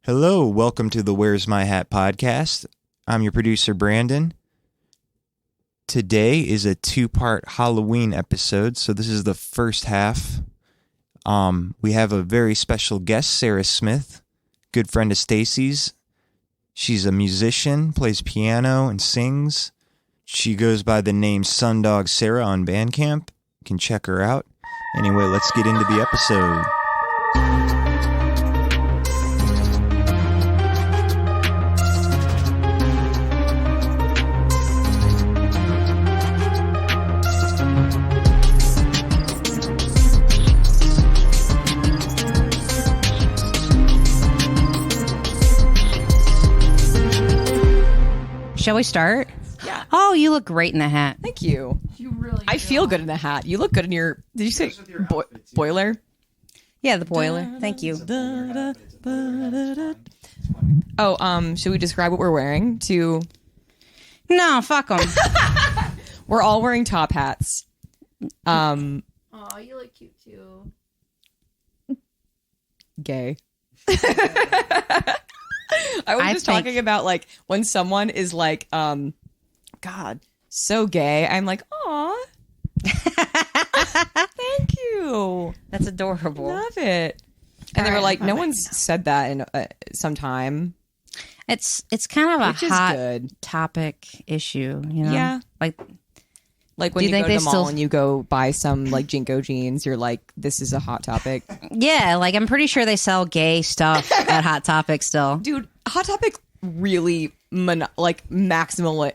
Hello, welcome to the Where's My Hat podcast. I'm your producer, Brandon. Today is a two-part Halloween episode, so this is the first half. We have a very special guest, Sarah Smith, good friend of Stacey's. She's a musician, plays piano, and sings. She goes by the name Sundog Sarah on Bandcamp. You can check her out. Anyway, let's get into the episode. Shall we start? Yeah. Oh, you look great in the hat. Thank you. You really I feel good in the hat. You look good in your... Did you say boiler? Yeah, the boiler. Thank you. Oh, should we describe what we're wearing to... No, fuck them. We're all wearing top hats. Aw, you look cute too. Gay. I was just talking about like when someone is like, God, so gay. I'm like, aw. Thank you. That's adorable. Love it. And they were like, no one's said that in some time. It's kind of a Which is hot good. topic issue, you know? Yeah. Like when Do you you think go to they the mall still- and you go buy some like Jinko jeans, you're like, this is a hot topic. Yeah, like I'm pretty sure they sell gay stuff at Hot Topic still. Dude, Hot Topic really maximal.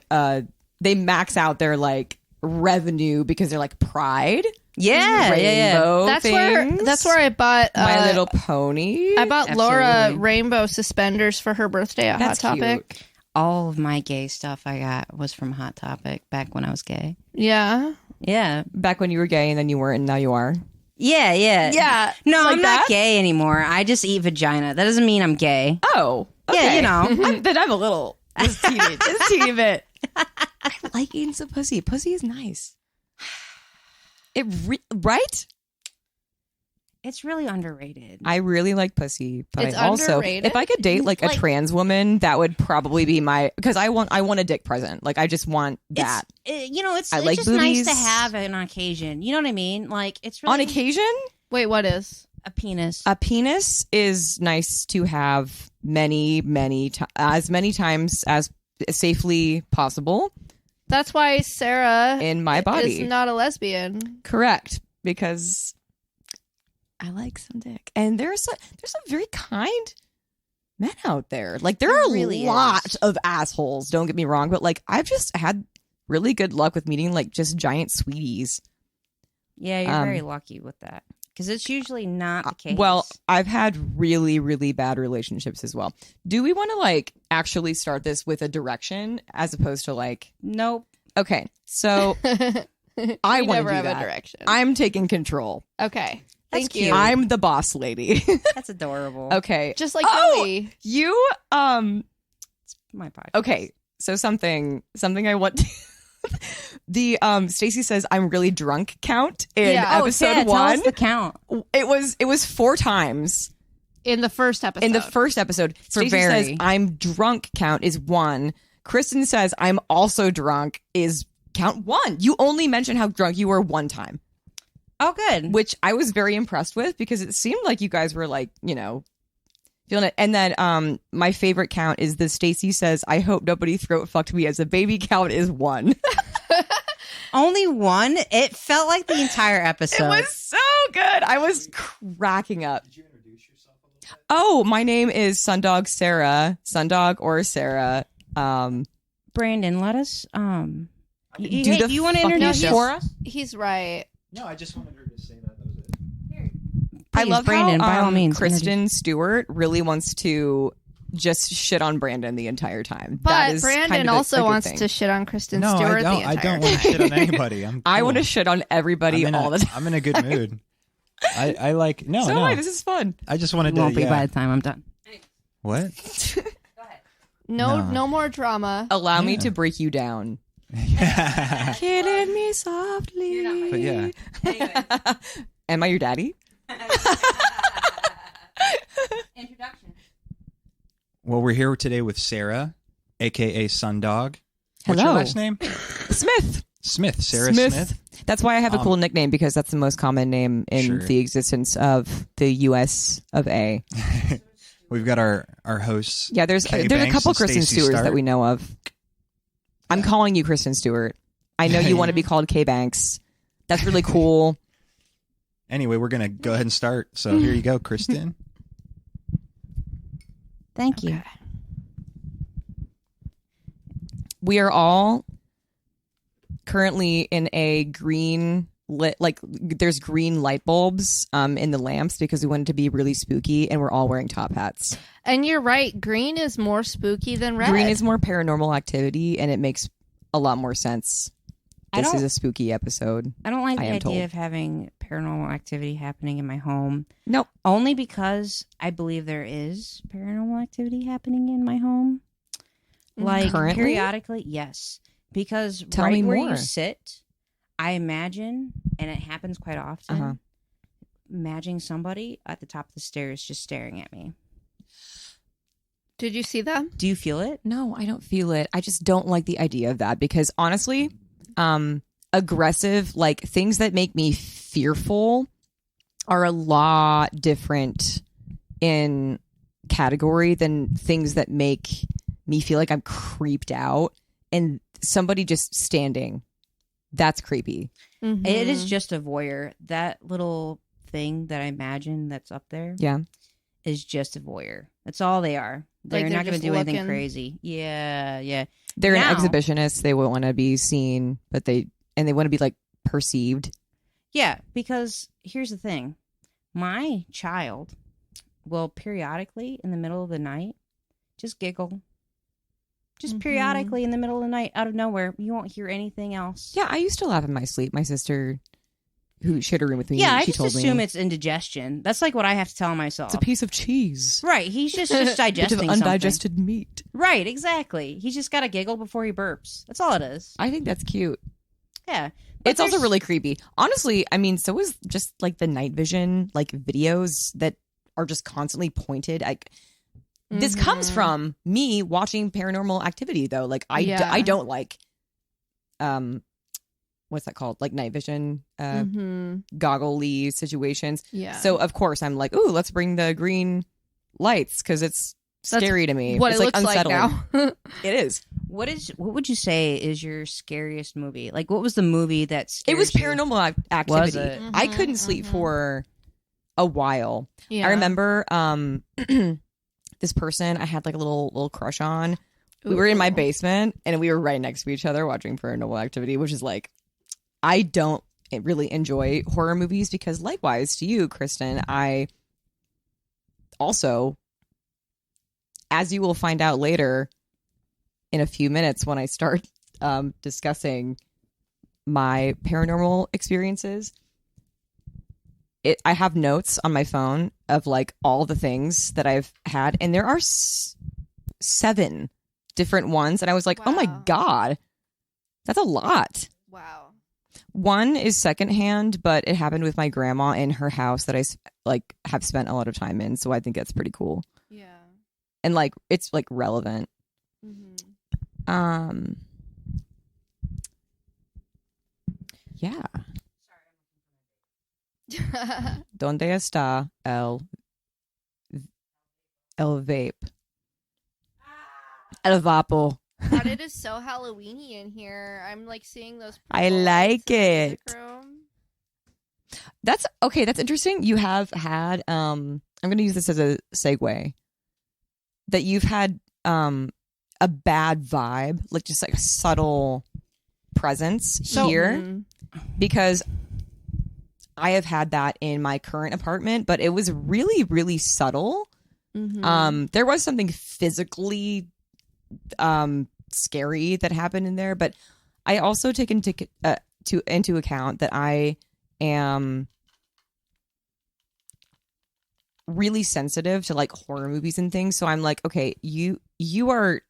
They max out their like revenue because they're like Pride. Yeah, Rainbow That's things. where I bought My Little Pony. I bought Laura Absolutely. rainbow suspenders for her birthday at That's Hot Topic. cute. All of my gay stuff I got was from Hot Topic back when I was gay. Yeah. Yeah. Back when you were gay and then you weren't and now you are. Yeah. Yeah. No, Like I'm that? not gay anymore. I just eat vagina. That doesn't mean I'm gay. Oh. Okay. Yeah, you know. Then I'm a little. Just teeny bit. I like eating some pussy. Pussy is nice. Right? It's really underrated. I really like pussy, but It's I also, underrated? if I could date like a Like- trans woman, that would probably be my, because I want a dick present. Like I just want that. It's I like just nice boobies. to have on occasion. You know what I mean? Like it's really On occasion, Wait, what is? a penis. a penis is nice to have as many times as safely possible That's why Sarah in my body. is not a lesbian. Correct, because I like some dick, and there's some very kind men out there. Like there are really a lot is. of assholes. Don't get me wrong, but like I've just had really good luck with meeting like just giant sweeties. Yeah, you're very lucky with that because it's usually not the case. Well, I've had really, really bad relationships as well. Do we want to like actually start this with a direction as opposed to like? nope. Okay, so I We want to never do have that. a direction. I'm taking control. Okay. That's Thank cute. you. I'm the boss lady. That's adorable. Okay. Just like Oh! Joey. You My podcast. okay, so something I want to the Stacey says I'm really drunk count in Yeah. episode Tell 1. us the count. It was 4 times In the first episode. in the first episode. Stacey very. says I'm drunk count is 1. Kristen says I'm also drunk is count 1. You only mentioned how drunk you were 1 time, Oh, good. which I was very impressed with because it seemed like you guys were like, you know, feeling it. And then my favorite count is the Stacey says I hope nobody throat fucked me as a baby count is 1. Only one. It felt like the entire episode. It was so good. I was cracking up. Did you introduce yourself a little bit? Oh, my name is Sundog Sarah. Sundog or Sarah. Brandon, let us. Do Hey, the do you want to fucking introduce show. for us? He's right. No, I just wanted her to say that. That was it. I Please, love Brandon, how by all means, Kristen Stewart really wants to just shit on Brandon the entire time. But that is Brandon kind of also a good wants thing. to shit on Kristen No, Stewart I don't. the I entire don't want to shit on anybody. I cool. want to shit on everybody all the time. I'm in a good mood. I like no. So no. why? This is fun. I just wanted It to. won't be yeah. by the time I'm done. What? No more drama. Allow me Yeah. to break you down. Yeah. Killing me softly. But yeah. Am I your daddy? Introduction. Well, we're here today with Sarah, aka Sundog. What's Hello. your last name? Smith. Sarah Smith. That's why I have a cool nickname, because that's the most common name in the existence of the U.S. of A. We've got our hosts. Yeah, there's a couple Kristen Stewarts that we know of. I'm calling you Kristen Stewart. I know you want to be called Kay Banks. That's really cool. Anyway, we're going to go ahead and start. So here you go, Kristen. Thank you. We are all currently in a green lit, like there's green light bulbs in the lamps because we wanted to be really spooky, and we're all wearing top hats. And you're right, green is more spooky than red. Green is more paranormal activity, and it makes a lot more sense. This is a spooky episode. I don't like the idea of having paranormal activity happening in my home. Nope. Only because I believe there is paranormal activity happening in my home. Like currently? Periodically, yes. Because Tell me where more. you sit, I imagine, and it happens quite often, imagining somebody at the top of the stairs just staring at me. Did you see that? Do you feel it? No, I don't feel it. I just don't like the idea of that because honestly, aggressive, like things that make me fearful are a lot different in category than things that make me feel like I'm creeped out. And somebody just standing, that's creepy. Mm-hmm. It is just a voyeur. That little thing that I imagine that's up there is just a voyeur. That's all they are. They're not going to do anything crazy. Yeah. They're an exhibitionist. They won't want to be seen, but they want to be like perceived. Yeah, because here's the thing. My child will periodically in the middle of the night just giggle. Just periodically in the middle of the night, out of nowhere. You won't hear anything else. Yeah, I used to laugh in my sleep. My sister, who shared a room with me, I she just told assume me it's indigestion. That's like what I have to tell myself. it's a piece of cheese. Right, he's just digesting bit of something. undigested meat. Right, exactly. He's just got to giggle before he burps. That's all it is. I think that's cute. Yeah. It's also really creepy. Honestly, I mean, so is just like the night vision, like videos that are just constantly pointed. Like this comes from me watching Paranormal Activity, though. Like I don't like, what's that called? Like night vision, goggle-y situations. Yeah. So of course I'm like, ooh, let's bring the green lights because it's scary to me. What it's it like looks unsettling. like now. It is. What would you say is your scariest movie? Like, what was the movie that scared It was Paranormal Activity. Was it? I couldn't sleep for a while. Yeah. I remember this person I had like a little crush on. We were in my basement and we were right next to each other watching Paranormal Activity, which is like, I don't really enjoy horror movies because likewise to you, Kristen, I also, as you will find out later in a few minutes when I start discussing my paranormal experiences, I have notes on my phone of like all the things that I've had, and there are 7 different ones, and I was like, oh my God, that's a lot. Wow. One is secondhand, but it happened with my grandma in her house that I like have spent a lot of time in, so I think that's pretty cool. Yeah. And like it's like relevant. Yeah. ¿Dónde está el vape? El vapo. God, it is so Halloweeny in here. I'm like seeing those. I like it. Room. That's okay. That's interesting. You have had. I'm going to use this as a segue. That you've had a bad vibe, like just like a subtle presence here, because I have had that in my current apartment, but it was really, really subtle. There was something physically scary that happened in there, but I also take into account that I am really sensitive to like horror movies and things. So I'm like, okay, you are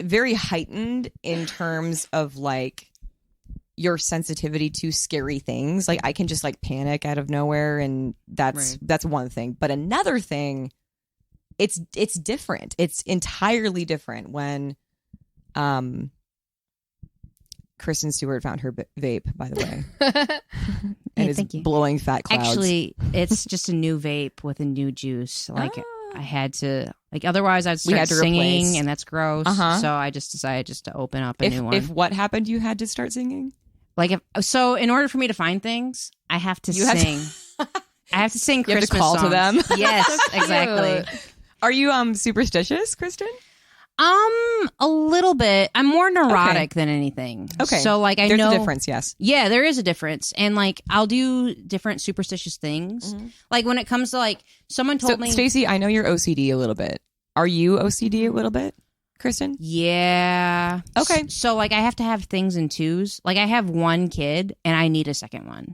very heightened in terms of like your sensitivity to scary things. Like I can just like panic out of nowhere, and that's one thing. But another thing it's different. It's entirely different when Kristen Stewart found her vape, by the way. And is thank you. blowing fat clouds. Actually, it's just a new vape with a new juice. Like I had to, like otherwise I'd start had to singing, replace. and that's gross. Uh-huh. So I just decided just to open up a new one. If what happened, you had to start singing? Like in order for me to find things, I have to sing. I have to sing You have Christmas to call songs. to them. Yes, exactly. Are you superstitious, Kristen? A little bit. I'm more neurotic than anything. Okay. So like I There's know a difference, yes. Yeah, there is a difference. And like I'll do different superstitious things. Like when it comes to like someone told me Stacey, I know you're OCD a little bit. Are you OCD a little bit, Kristen? Yeah. Okay. So like I have to have things in twos. Like I have one kid and I need a second one.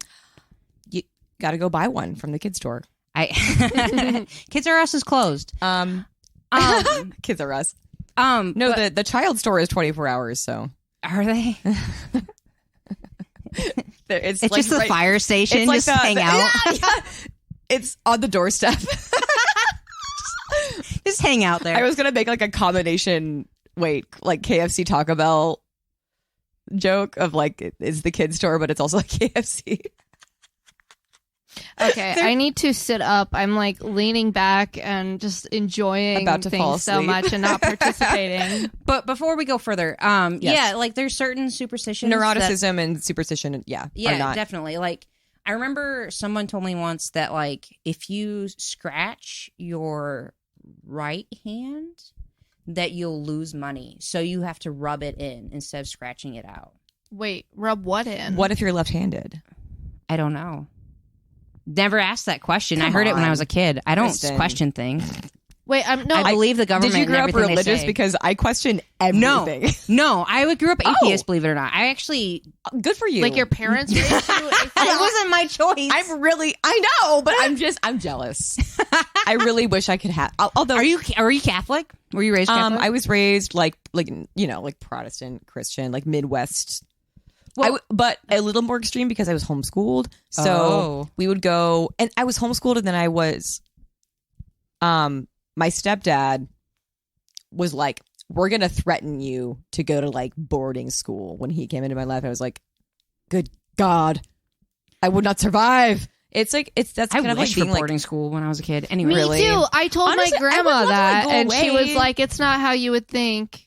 You got to go buy one from the kids store. Kids R Us is closed. Kids are us. No, No, the child store is 24 hours, so. are they? It's It's like just the fire station. It's like just hang out. Yeah. It's on the doorstep. Just hang out there. I was gonna make like a combination, like KFC Taco Bell joke of like it's the kids store, but it's also like KFC. Okay, I need to sit up. I'm like leaning back and just enjoying About to fall things so asleep. much and not participating. But before we go further, yeah, like there's certain superstitions. Neuroticism and superstition, are Yeah, not. definitely. Like I remember someone told me once that like if you scratch your right hand, that you'll lose money. So you have to rub it in instead of scratching it out. Wait, rub what in? What if you're left-handed? I don't know. Never asked that question. I Come heard it when I on, was a kid. I don't Kristen. question things. Wait, no. I believe the government. Did you grow and up everything they religious? say. Because I question everything. No, I grew up atheist. Oh. Believe it or not, I actually. Good for you. like your parents raised you? It wasn't my choice. I know, but I'm jealous. I really wish I could have. Although, Are you Catholic? Were you raised Catholic? I was raised like Protestant Christian, like Midwest. But a little more extreme because I was homeschooled. So we would go, and I was homeschooled, and then I was, my stepdad was like, "We're gonna threaten you to go to like boarding school." When he came into my life, I was like, "Good God, I would not survive." It's like that's I kind of like wished for being like, boarding school when I was a kid. Anyway, Me Really? too. I told Honestly, my I grandma would love to, that, go and she away. was like, "It's not how you would think."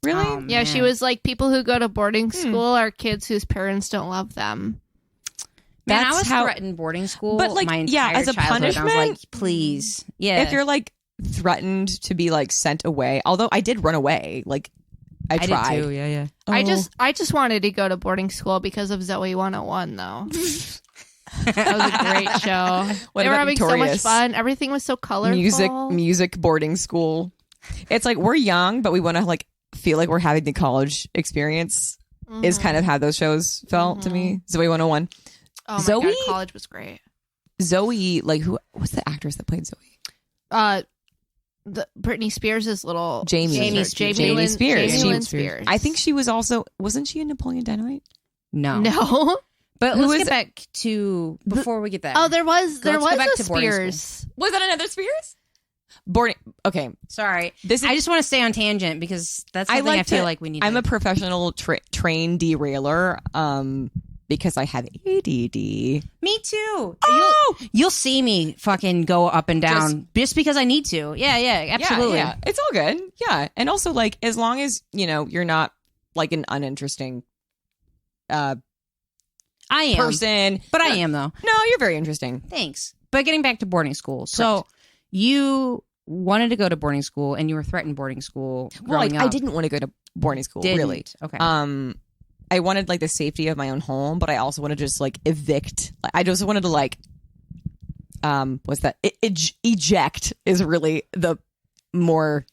really. Oh, Yeah, she man. was like, "People who go to boarding school are kids whose parents don't love them." Man, That's I was how- threatened boarding school, But, like, my yeah, entire as a childhood. I was punishment? like, please, yeah. If you're like threatened to be like sent away, although I did run away, like I tried. did too. Yeah. I just wanted to go to boarding school because of Zoe 101, though. That was a great show. What They were about having so much Victorious? fun. Everything was so colorful. music boarding school. It's like we're young, but we want to like feel like we're having the college experience. Is kind of how those shows felt to me. Zoe 101. Oh my Zoe? god, college was great. Zoe, like what's the actress that played Zoe? The Britney Spears' little Jamie. Jamie Jamie Spears. Spears. Jamie She- Lynn Spears. I think she was also wasn't she in Napoleon Dynamite? No. No. But Who let's is get back to before we get there. Oh, there was Let's go back a to boarding Spears. Was that another Spears? Boarding. Okay, Sorry. this is. I just want to stay on tangent because that's something I feel like we need. I'm to... a professional train derailer. Because I have ADD. Me too. Oh! You'll see me fucking go up and down just because I need to. Yeah, absolutely. Yeah, it's all good. Yeah, and also like as long as you're not like an uninteresting I am. person, But I am though. No, you're very interesting. Thanks. But getting back to boarding school. So you wanted to go to boarding school and you were threatened boarding school Well, growing like, up. I didn't want to go to boarding school. Didn't. Really. Okay. I wanted like the safety of my own home, but I also wanted to just like evict. Like, I just wanted to like, what's that? Eject is really the more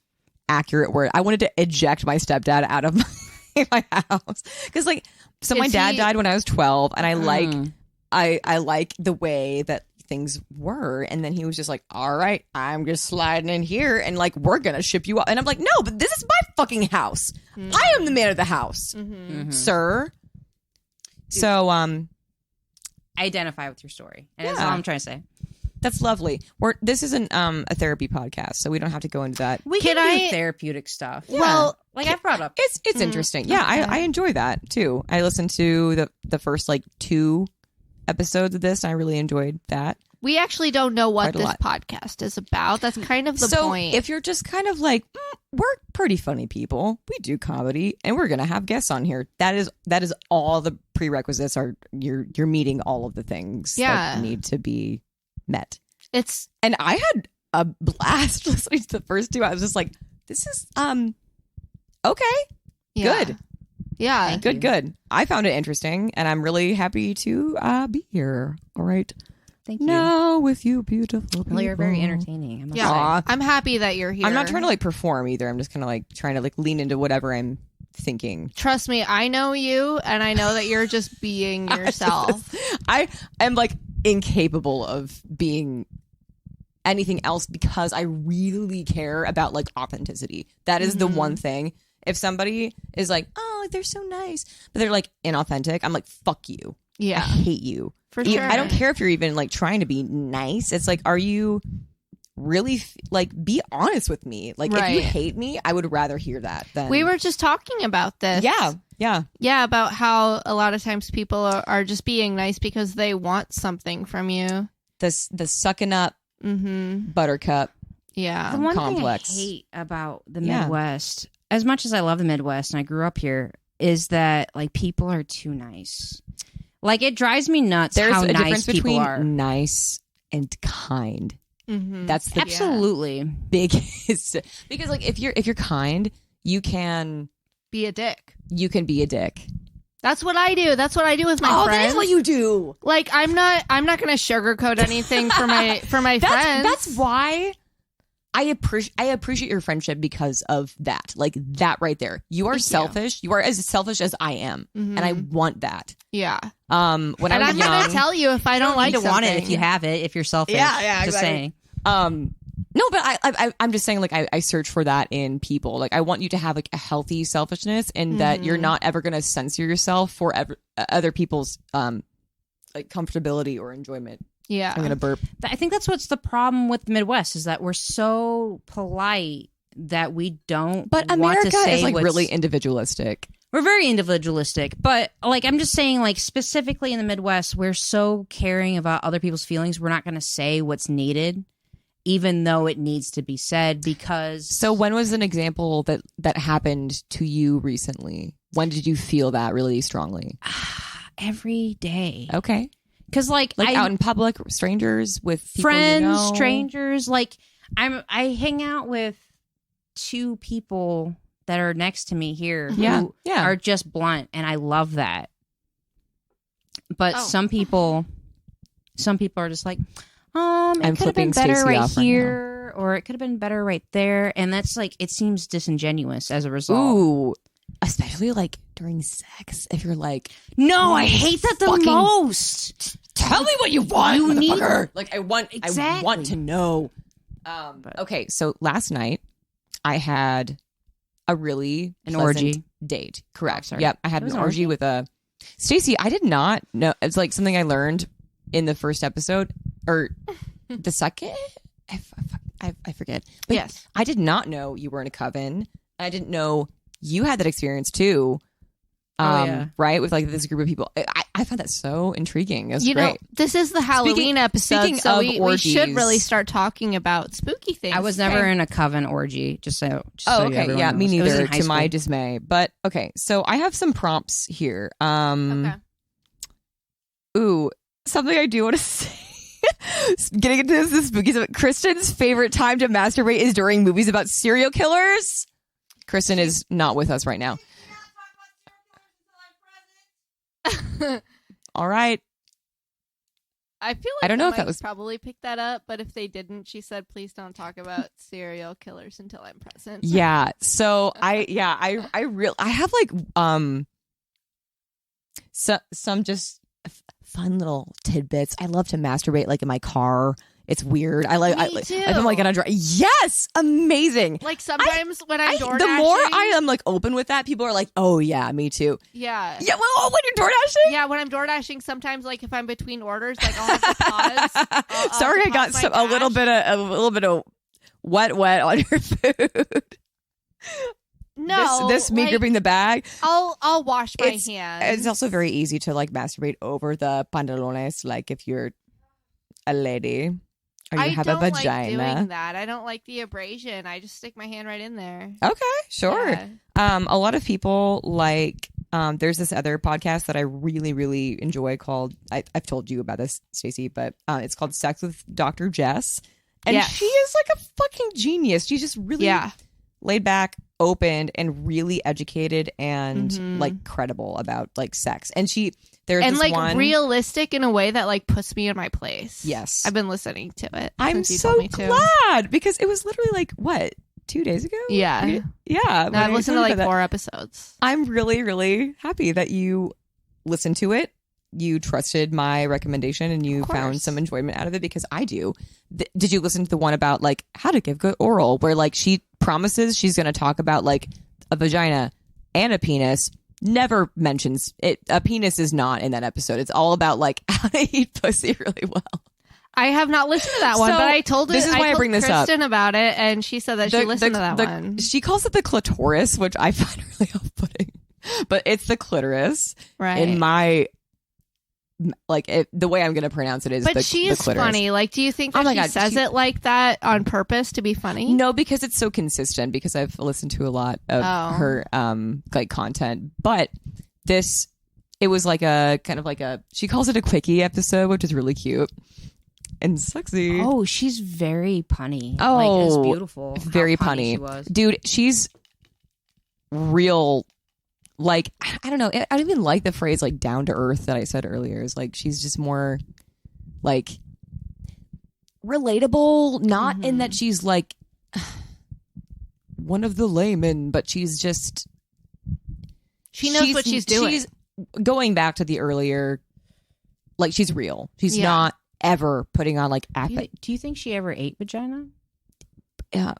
accurate word. I wanted to eject my stepdad out of my house because like, so my dad died when I was 12, and I like the way that things were, and then he was just like, all right, I'm just sliding in here and like we're gonna ship you up, and I'm like, no, but this is my fucking house. I am the man of the house, sir. So I identify with your story. And that's all I'm trying to say. That's lovely. This isn't a therapy podcast, so we don't have to go into that. We Can can do I- therapeutic stuff. Yeah. Well, like I brought up. It's interesting. Yeah, okay. I enjoy that too. I listened to the first like 2 episodes of this, and I really enjoyed that. We actually don't know what Quite a this lot. podcast is about. That's kind of the So point. if you're just kind of like, we're pretty funny people, we do comedy, and we're gonna have guests on here. That is all the prerequisites are. You're meeting all of the things Yeah. that need to be met. It's And I had a blast listening to the first 2. I was just like, this is okay, yeah. good. Yeah. Thank Good, you. good. I found it interesting, and I'm really happy to be here. All right. Thank you. Now with you, beautiful people. Well, you're very entertaining. I must Yeah. say. Aw. I'm happy that you're here. I'm not trying to like perform either. I'm just kind of like trying to like lean into whatever I'm thinking. Trust me, I know you, and I know that you're just being yourself. I am like incapable of being anything else because I really care about like authenticity. That is the one thing. If somebody is like, oh, they're so nice, but they're like inauthentic, I'm like, fuck you. I Yeah, hate you. for You- sure. I don't care if you're even like trying to be nice. It's like, are you really like be honest with me? Like, if you Right. hate me, I would rather hear that than We were just talking about this. yeah. Yeah, about how a lot of times people are just being nice because they want something from you. The sucking up Mm-hmm. buttercup. Yeah. The one complex. thing I hate about the Yeah. Midwest, as much as I love the Midwest and I grew up here, is that like people are too nice. Like it drives me nuts There's how a nice difference people between are. nice and kind. Mm-hmm. That's the Absolutely. biggest because like if you're kind, you can Be a dick. be a dick. That's what I do. That's what I do with my That friends. is what you do. Like I'm not going to sugarcoat anything for my friends. That's why I appreciate your friendship because of that. Like that right there. You are Thank you. selfish. You are as selfish as I am, Mhm. and I want that. Yeah. When And I I'm was young, going to tell you if I don't like you something. want it if you have it, if you're selfish. Yeah, Just exactly. saying. no, but I'm just saying like I search for that in people. Like I want you to have like a healthy selfishness, and that you're not ever going to censor yourself for other people's like comfortability or enjoyment. Yeah. I'm gonna burp. I think that's what's the problem with the Midwest is that we're so polite that we don't But want America to say is like what's- really individualistic. We're very individualistic, but like I'm just saying, like specifically in the Midwest, we're so caring about other people's feelings. We're not going to say what's needed, even though it needs to be said. Because So when was an example that happened to you recently? When did you feel that really strongly? every day, Okay, because like out in public, strangers, with people friends, you know? strangers, like I hang out with 2 people that are next to me here Yeah, who yeah. are just blunt, and I love that. But Oh. some people are just like, I'm it could have been flipping better Stacey right off right here, or it could have been better right there, and that's like it seems disingenuous as a result. Ooh, especially like during sex, if you're like, No, I hate that the Fucking- most. tell me what you want, You need- motherfucker. Like I want Exactly. to know. Okay, so last night I had a really An pleasant orgy. date. Correct. Oh, sorry. Yep, I had It was an an orgy orgy? with a Stacey. I did not know. It's like something I learned in the first episode or the second. I forget. But Yes. I did not know you were in a coven. I didn't know you had that experience too. Yeah. Right, with like this group of people. I found that so intriguing. It was You great. know, this is the Halloween episode, speaking so of we should orgies- really start talking about spooky things. I was never in a coven orgy. Just so. Oh, okay. everyone Yeah, me knows. It was in neither, high to my school. dismay. But okay, so I have some prompts here. Okay. Ooh, something I do want to say. Getting into this spooky stuff. Kristen's favorite time to masturbate is during movies about serial killers. Kristen is not with us right now. All right. I feel like I don't know if might that was- probably pick that up, but if they didn't, she said, "Please don't talk about serial killers until I'm present." Yeah. So I have like some just fun little tidbits. I love to masturbate like in my car It's weird. Me too. I'm like gonna yes, amazing. Like sometimes when I'm DoorDashing, the more I am like open with that, people are like, oh yeah, me too. Yeah. Yeah. Well, when you're DoorDashing. Yeah, when I'm DoorDashing, sometimes like if I'm between orders, like I'll have to pause. I'll Sorry, have I to got pause my a little dash. bit of wet on your food. No, this me like, gripping the bag. I'll wash my hands. It's also very easy to like masturbate over the pantalones, like if you're a lady or you have a don't vagina. like doing that. I don't like the abrasion. I just stick my hand right in there. Okay, sure. Yeah. A lot of people like. There's this other podcast that I really, really enjoy called. I've told you about this, Stacey, but it's called Sex with Dr. Jess, and Yes. she is like a fucking genius. She's just really laid back, open, and really educated and like credible about like sex. And there's and this like one, realistic in a way that like puts me in my place. Yes, I've been listening to it. I'm since you so told me to. glad because it was literally like what 2 days ago. Yeah. Yeah. No, I've listened to like 4 episodes. I'm really, really happy that you listened to it. You trusted my recommendation and you found some enjoyment out of it because I do. Did you listen to the one about like how to give good oral where like she promises she's going to talk about like a vagina and a penis, never mentions it. A penis is not in that episode. It's all about like how to eat pussy really well. I have not listened to that one, So, but I told this is why I bring this up. Kristen about it, and she said that she listened to that one. She calls it the clitoris, which I find really off-putting, but it's the clitoris. Right. In my the way I'm going to pronounce it is. But the she's clitoris. funny. Like, do you think that she says it like that on purpose to be funny? No, because it's so consistent. Because I've listened to a lot of her like content, but it was like a kind of like she calls it a quickie episode, which is really cute. And sexy. Oh, she's very punny. Oh, like, it's beautiful. Very how punny. She was. Dude, she's real. Like, I don't know. I don't even like the phrase like down to earth that I said earlier. It's like she's just more like relatable. Not in that she's like one of the laymen, but she's just. She knows what she's doing. She's going back to the earlier. Like, she's real. She's not ever putting on like do you think she ever ate vagina? Yeah.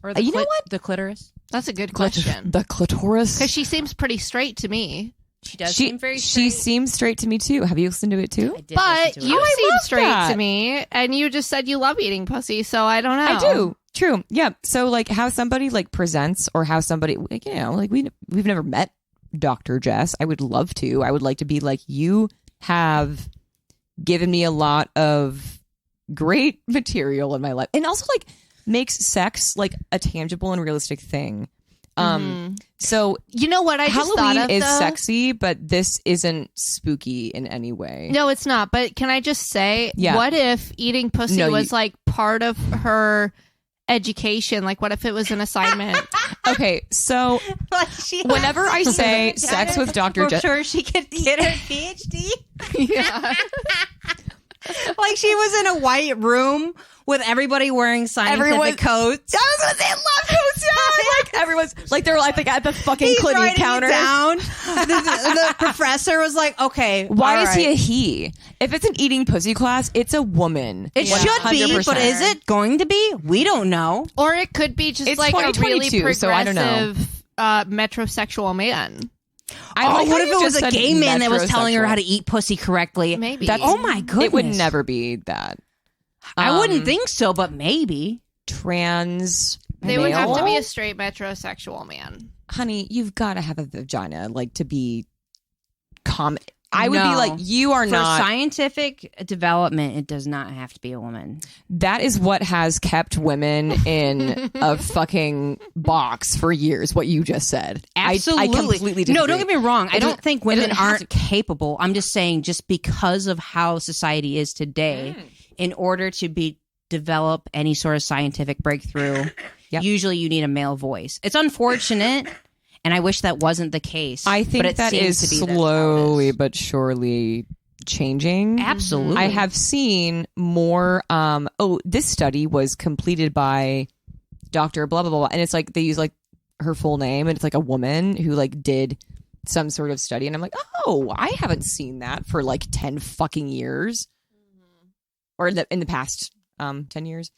Or the you know what? The clitoris? That's a good question. The clitoris. Because she seems pretty straight to me. She does seem very straight. She seems straight to me too. Have you listened to it too? I did But listen to it. you seem love straight that. to me, and you just said you love eating pussy, so I don't know. I do. True. Yeah. So like how somebody like presents or how somebody like, you know, like we've never met Dr. Jess. I would love to. I would like to be like, you have given me a lot of great material in my life, and also like makes sex like a tangible and realistic thing. So you know what I just Halloween thought of, is though? sexy, but this isn't spooky in any way. No, it's not. But can I just say, Yeah. what if eating pussy No, was like part of her education? Like, what if it was an assignment? Okay, so whenever I say sex with Dr. Jess, sure she could get her PhD. Yeah. Like she was in a white room with everybody wearing scientific coats. I was gonna say lab coats, yeah. Like everyone's like they're like at the fucking He's clinic writing counter. it down. The professor was like, "Okay, Why all is he right. a he? If it's an eating pussy class, it's a woman. It should be, 100%. but is it going to be? We don't know. Or it could be just It's like a really 2022, progressive so I don't know. metrosexual man. I like how what if you it was just a said gay man that was telling her metrosexual. how to eat pussy correctly? Maybe. Oh my goodness. It would never be that. I wouldn't think so, but maybe. Trans. They would have to be male? a straight metrosexual man. Honey, you've got to have a vagina, like to be common. I would be No. like, you are For not. scientific development, it does not have to be a woman. That is what has kept women in a fucking box for years. What you just said. Absolutely. I completely disagree. No, don't get me wrong. I don't think women doesn't have aren't capable. I'm just saying, just because of how society is today, in order to develop any sort of scientific breakthrough, usually you need a male voice. It's unfortunate, and I wish that wasn't the case. I think but it that seems is to be that's how it slowly is. but surely changing. Absolutely. I have seen more. This study was completed by Dr. blah blah blah, and it's like they use like her full name, and it's like a woman who like did some sort of study, and I'm like, oh, I haven't seen that for like 10 fucking years. or in the past 10 years.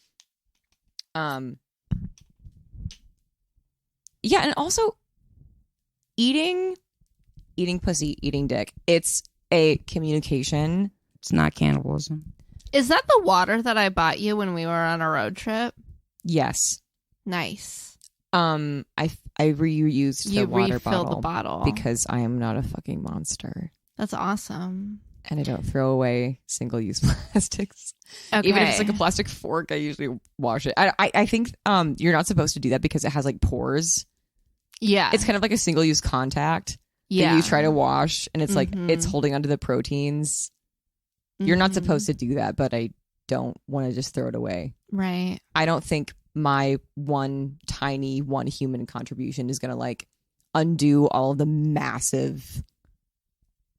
Yeah, and also eating pussy, eating dick. It's a communication. It's not cannibalism. Is that the water that I bought you when we were on a road trip? Yes. Nice. I reused You the water refilled bottle the bottle because I am not a fucking monster. That's awesome. And I don't throw away single-use plastics. Okay. Even if it's like a plastic fork, I usually wash it. I think you're not supposed to do that because it has like pores. Yeah. It's kind of like a single-use contact yeah. that you try to wash, and it's like Mhm. it's holding onto the proteins. You're not Mhm. supposed to do that, but I don't want to just throw it away. Right. I don't think my one human contribution is going to like undo all of the massive,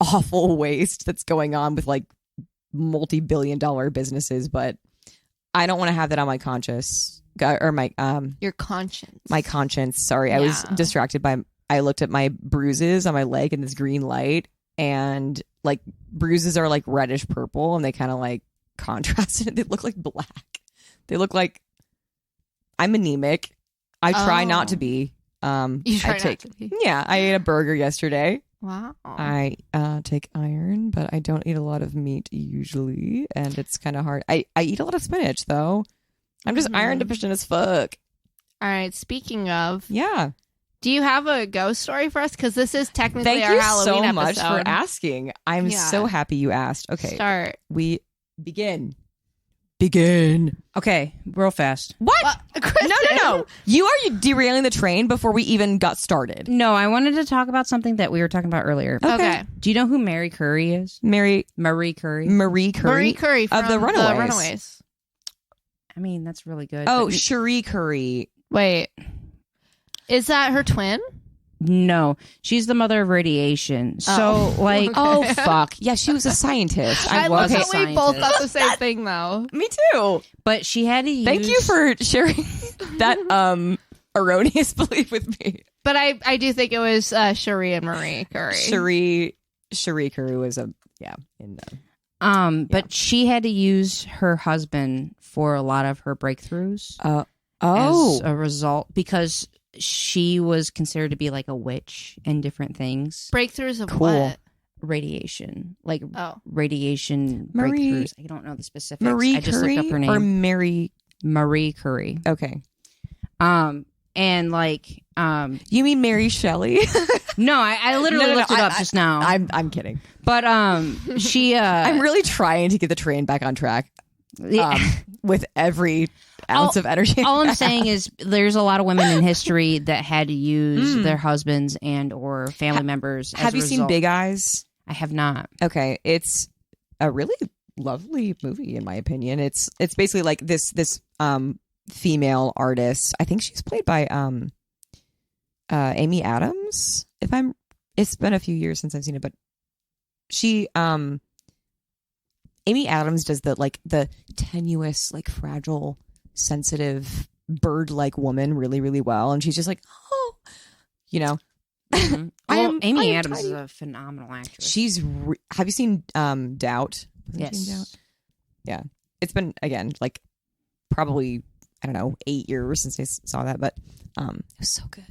awful waste that's going on with like multi-billion-dollar businesses. But I don't want to have that on my conscience or my Your conscience. my conscience. Sorry, I was Yeah. distracted by. I looked at my bruises on my leg in this green light, and like bruises are like reddish purple, and they kind of like contrasted. They look like black. They look like I'm anemic. I try not to Oh. be. You try I take. not to be. Yeah, I ate a burger yesterday. Wow. I take iron, but I don't eat a lot of meat usually, and it's kind of hard. I eat a lot of spinach though. I'm just iron Mhm. deficient as fuck. All right. Speaking of, Yeah. do you have a ghost story for us? Because this is technically Thank our you Halloween so much episode. for asking. I'm Yeah. so happy you asked. Okay, Start. we begin. Begin. Okay, real fast. What? Kristen? No. You are derailing the train before we even got started. No, I wanted to talk about something that we were talking about earlier. Okay. Do you know who Mary Curry is? Marie Marie Curry. Curry. Marie Curry from of the Runaways. Runaways. I mean, that's really good. Oh, but Cherie Curry. Wait. Is that her twin? no, she's the mother of radiation. So, like, Oh fuck. Yeah, she was a scientist. I was love a how we both scientist. thought the same thing, though. Me too. but she had to use. Thank you for sharing that erroneous belief with me. But I do think it was Cherie and Marie Curry. Cherie Curry was in the But she had to use her husband for a lot of her breakthroughs. As a result, because she was considered to be like a witch and different things. Breakthroughs of Cool. what? Radiation, like Oh. radiation Marie- breakthroughs. I don't know the specifics. Marie I just Curry looked up her name. or Mary. Marie Curry. Okay, And like, you mean Mary Shelley? no, I literally No, looked it up I- just now. I'm kidding. But she I'm really trying to get the train back on track with every ounce of energy. all I'm saying is there's a lot of women in history that had to use their husbands and or family members. As Have a you seen result. Big Eyes? I have not. Okay, it's a really lovely movie in my opinion. It's basically like this female artist. I think she's played by Amy Adams. It's been a few years since I've seen it, but she Amy Adams does the tenuous, like fragile, sensitive, bird-like woman really, really well, and she's just like, oh, you know. Mhm. I Well, am- Amy I am Adams is tiny. a phenomenal actress. She's. Have you seen Doubt? Have you seen yes. Doubt? Yeah, it's been again like probably I don't know 8 years since I saw that, but it was so good.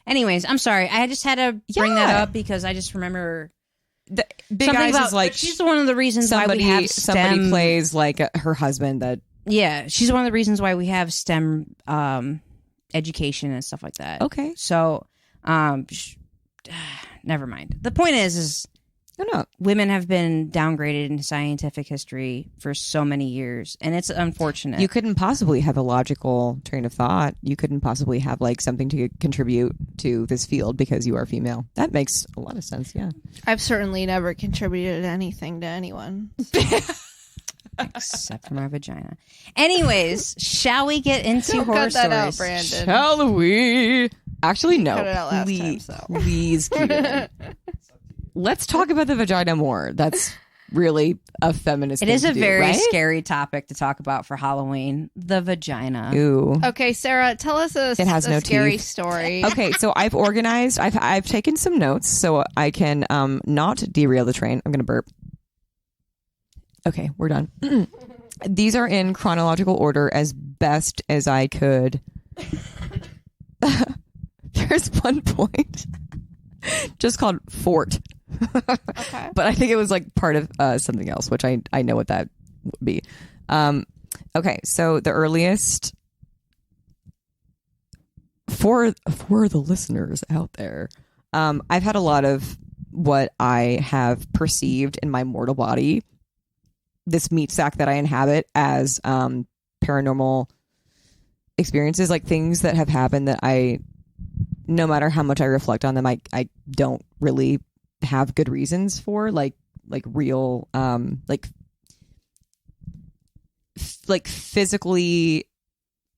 Anyways, I'm sorry. I just had to bring that Yeah. up because I just remember The Big something Eyes about. is like she's one of the reasons why somebody we have STEM. somebody plays like her husband that. Yeah, she's one of the reasons why we have STEM education and stuff like that. Okay, So, never mind. The point is no. women have been downgraded in scientific history for so many years, and it's unfortunate. You couldn't possibly have a logical train of thought. You couldn't possibly have like something to contribute to this field because you are female. That makes a lot of sense. Yeah. I've certainly never contributed anything to anyone. except for my vagina. Anyways, shall we get into Don't horror cut that out, stories? Brandon. Shall we? Actually, no. Cut it out last please, time, so. please keep it in. Let's talk about the vagina more. That's really a feminist It thing is to a do, very right? scary topic to talk about for Halloween. The vagina. Ooh. Okay, Sarah, tell us a has no scary teeth. story. Okay, so I've organized. I've taken some notes so I can not derail the train. I'm gonna burp. Okay, we're done. These are in chronological order as best as I could. There's one point just called Fort. Okay. But I think it was like part of something else, which I know what that would be. Okay, so the earliest for the listeners out there, I've had a lot of what I have perceived in my mortal body, this meat sack that I inhabit, as paranormal experiences, like things that have happened that no matter how much I reflect on them, I don't really have good reasons for, like real like physically,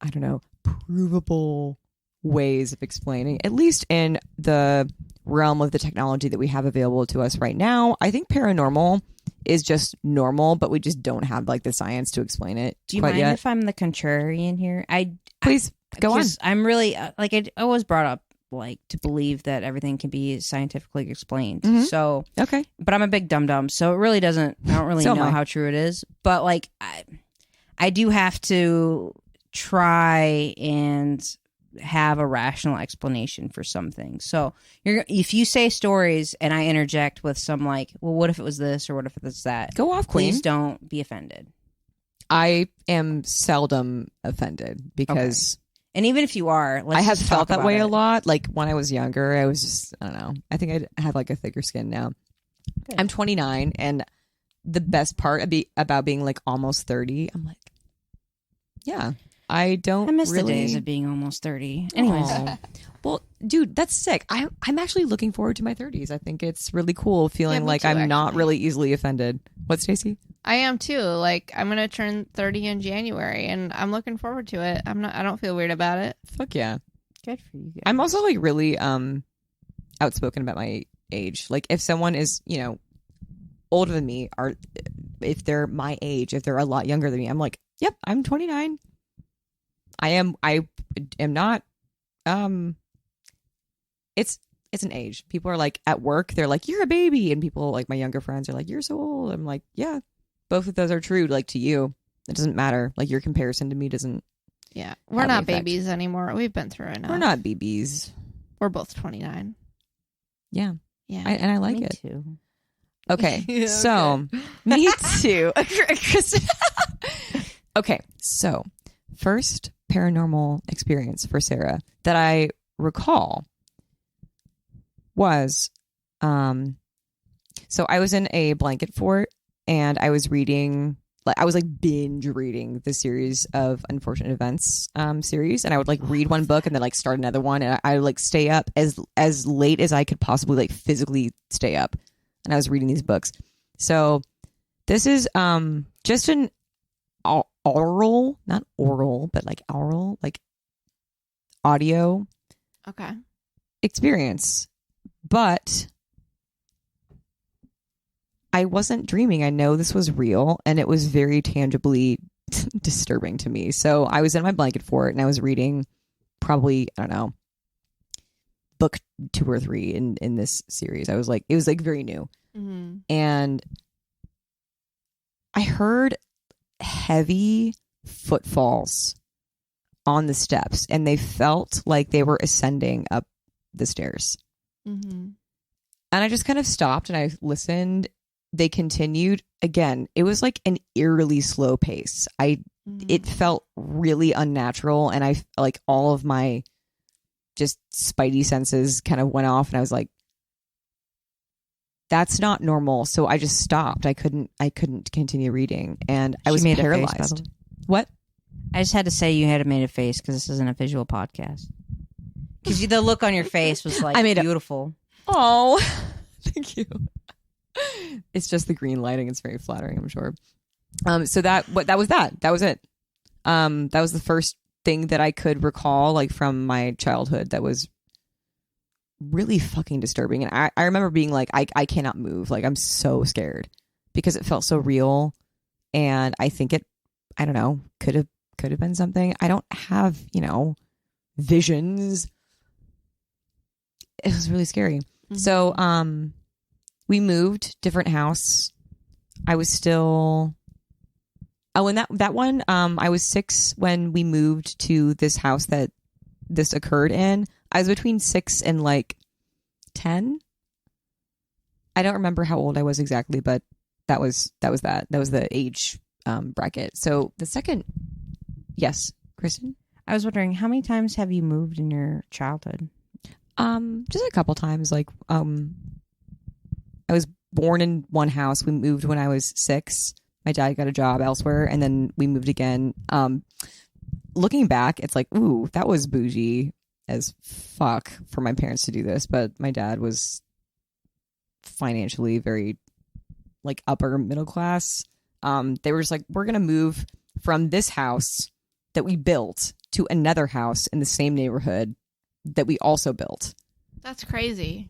I don't know, provable ways of explaining, at least in the realm of the technology that we have available to us right now. I think paranormal is just normal, but we just don't have like the science to explain it. Do you quite mind yet. if I'm the contrarian here? Please go on. I'm really like I was brought up like to believe that everything can be scientifically explained. Mhm. So Okay. but I'm a big dum-dum, so it really doesn't. I don't really So am know I. how true it is. But like I do have to try and have a rational explanation for some things. So if you say stories and I interject with some like, well, what if it was this or what if it was that? Go off, Queen. Please don't be offended. I am seldom offended because And even if you are, let's I have just felt talk that about way it. a lot. Like when I was younger, I was just, I don't know. I think I have like a thicker skin now. Good. I'm 29, and the best part about being like almost 30, I'm like, yeah, I don't I miss really... the days of being almost 30. Anyways, Aw. Well, dude, that's sick. I'm actually looking forward to my 30s. I think it's really cool feeling me like too, I'm not actually. really easily offended. What, Stacey? I am too. Like I'm gonna turn 30 in January, and I'm looking forward to it. I don't feel weird about it. Fuck yeah. good for you guys. I'm also like really outspoken about my age. Like if someone is, older than me, or if they're my age, if they're a lot younger than me, I'm like, yep, I'm 29. I am not it's an age. People are like at work, they're like, you're a baby, and people like my younger friends are like, you're so old. I'm like, yeah, both of those are true. Like to you, it doesn't matter. Like your comparison to me doesn't. Yeah, we're Have not an effect. babies anymore. We've been through enough. We're not BBs. We're both 29. Yeah, Yeah. and I like Me it. too. Okay, Yeah, so me too. Okay, so first paranormal experience for Sarah that I recall was, so I was in a blanket fort and I was reading, I was like binge reading the series of Unfortunate Events series, and I would like read one book and then like start another one, and I would like stay up as late as I could possibly like physically stay up, and I was reading these books. So this is just an oral, not oral, but like oral, like audio Okay. experience, but I wasn't dreaming. I know this was real, and it was very tangibly disturbing to me. So I was in my blanket fort and I was reading probably, I don't know, book 2 or 3 in this series. I was like, it was like very new. Mm-hmm. And I heard heavy footfalls on the steps, and they felt like they were ascending up the stairs. Mm-hmm. And I just kind of stopped and I listened. They continued. Again, it was like an eerily slow pace. It felt really unnatural, and I like all of my just spidey senses kind of went off, and I was like, that's not normal. So I just stopped. I couldn't continue reading, and I was made a face, by the paralyzed. way. What? I just had to say you had made a face because this isn't a visual podcast. Because the look on your face was like I made a- beautiful. Oh, thank you. It's just the green lighting. It's very flattering, I'm sure. So that was it. That was the first thing that I could recall, like from my childhood, that was really fucking disturbing. And I remember being like, I cannot move. Like I'm so scared because it felt so real. And I think I don't know, could have been something. I don't have, visions. It was really scary. Mm-hmm. So, we moved, different house. I was still Oh, and that one, I was 6 when we moved to this house that this occurred in. I was between 6 and like 10. I don't remember how old I was exactly, but that was the age bracket. So the second, yes, Kristen. I was wondering, how many times have you moved in your childhood? Just a couple times. Like, I was born in one house. We moved when I was 6. My dad got a job elsewhere, and then we moved again. Looking back, it's like, ooh, that was bougie as fuck for my parents to do this. But my dad was financially very, like, upper middle class. They were just like, we're gonna move from this house that we built to another house in the same neighborhood that we also built. That's crazy.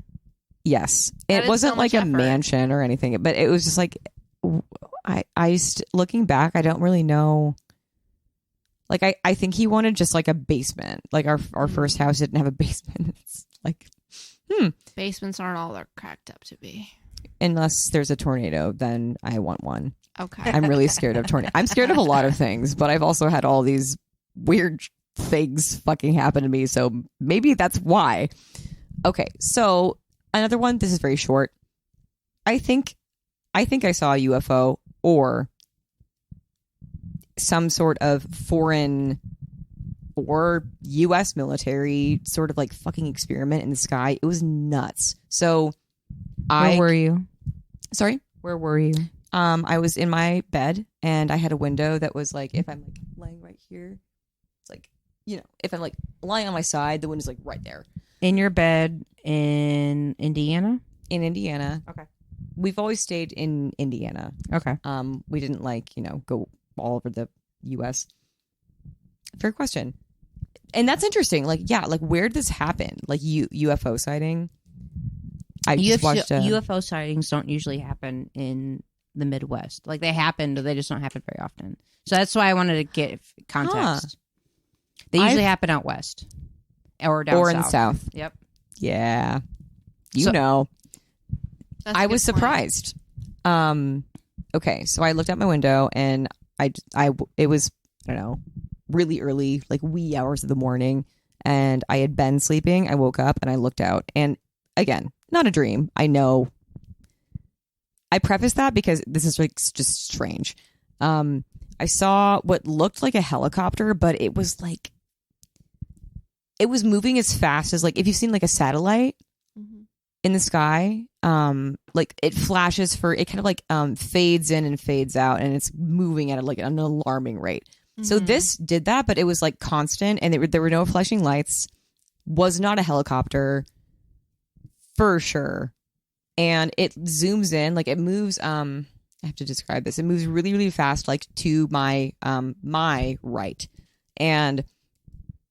Yes. That It is wasn't so like much a effort. mansion or anything, but it was just like, looking back, I don't really know. Like, I think he wanted just like a basement. Like our first house didn't have a basement. It's like, Basements aren't all they're cracked up to be. unless there's a tornado, then I want one. Okay. I'm really scared of tornado. I'm scared of a lot of things, but I've also had all these weird things fucking happen to me. So maybe that's why. Okay. So another one, this is very short. I think I saw a UFO or some sort of foreign or US military sort of like fucking experiment in the sky. It was nuts. So Where were you? Sorry? Where were you? I was in my bed and I had a window that was like, if I'm like laying right here, it's like, you know, if I'm like lying on my side, the window's like right there. In your bed in Indiana? In Indiana. Okay. We've always stayed in Indiana. Okay. We didn't like, you know, go all over the US. Fair question. And that's interesting. Like, yeah, like where did this happen? Like UFO sighting? I just watched UFO sightings don't usually happen in the Midwest. Like they happen, but they just don't happen very often. So that's why I wanted to get context. They usually happen out west or down or south. in the South. Yep. Yeah. You So- know. That's a I good was point. surprised. Okay, so I looked out my window and it was, I don't know, really early, like wee hours of the morning, and I had been sleeping. I woke up and I looked out, and again, not a dream. I know. I preface that because this is like just strange. I saw what looked like a helicopter, but it was like it was moving as fast as like if you've seen like a satellite Mhm. in the sky. Like it flashes for it kind of like fades in and fades out, and it's moving at like an alarming rate. So Mhm. this did that, but it was like constant, and there were no flashing lights. Was not a helicopter for sure, and it zooms in, like it moves. I have to describe this. It moves really, really fast, like to my my right, and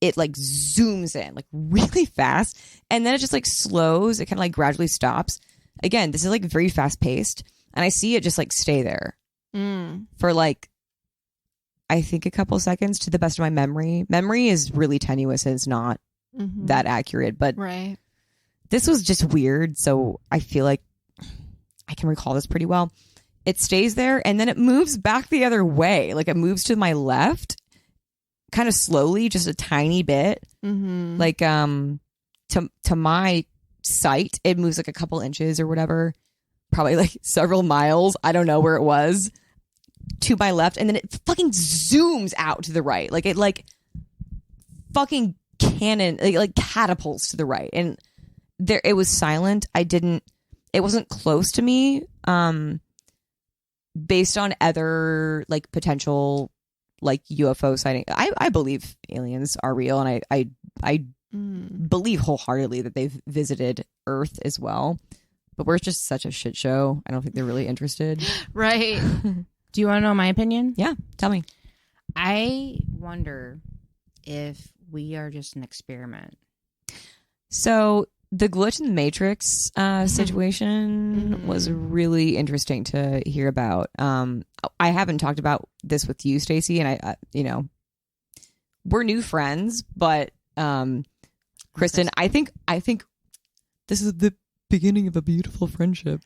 it like zooms in like really fast, and then it just like slows. It kind of like gradually stops. Again, this is like very fast paced, and I see it just like stay there Mm. for like I think a couple seconds to the best of my memory. Memory is really tenuous and it's not Mhm. that accurate, but Right. this was just weird. So I feel like I can recall this pretty well. It stays there and then it moves back the other way. Like it moves to my left kind of slowly, just a tiny bit. Mm-hmm. Like to my sight, it moves like a couple inches or whatever. Probably like several miles. I don't know where it was. To my left, and then it fucking zooms out to the right. Like it like fucking like catapults to the right. And there it was silent. It wasn't close to me. Based on other like potential like UFO sighting. I believe aliens are real, and I Mm. believe wholeheartedly that they've visited Earth as well. But we're just such a shit show. I don't think they're really interested. Right. Do you want to know my opinion? Yeah, tell me. I wonder if we are just an experiment. So the glitch in the Matrix situation Mhm. was really interesting to hear about. I haven't talked about this with you, Stacey, and I you know, we're new friends, but Kristen, I think this is the beginning of a beautiful friendship.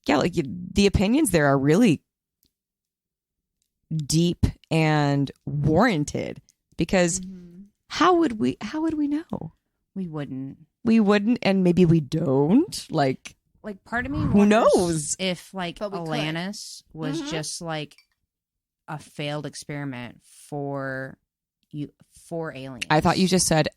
Yeah, like the opinions there are really deep and warranted, because how would we know? We wouldn't. We wouldn't, and maybe we don't. Like Part of me who wonders knows if But we could. Atlantis was just like a failed experiment for aliens. I thought you just said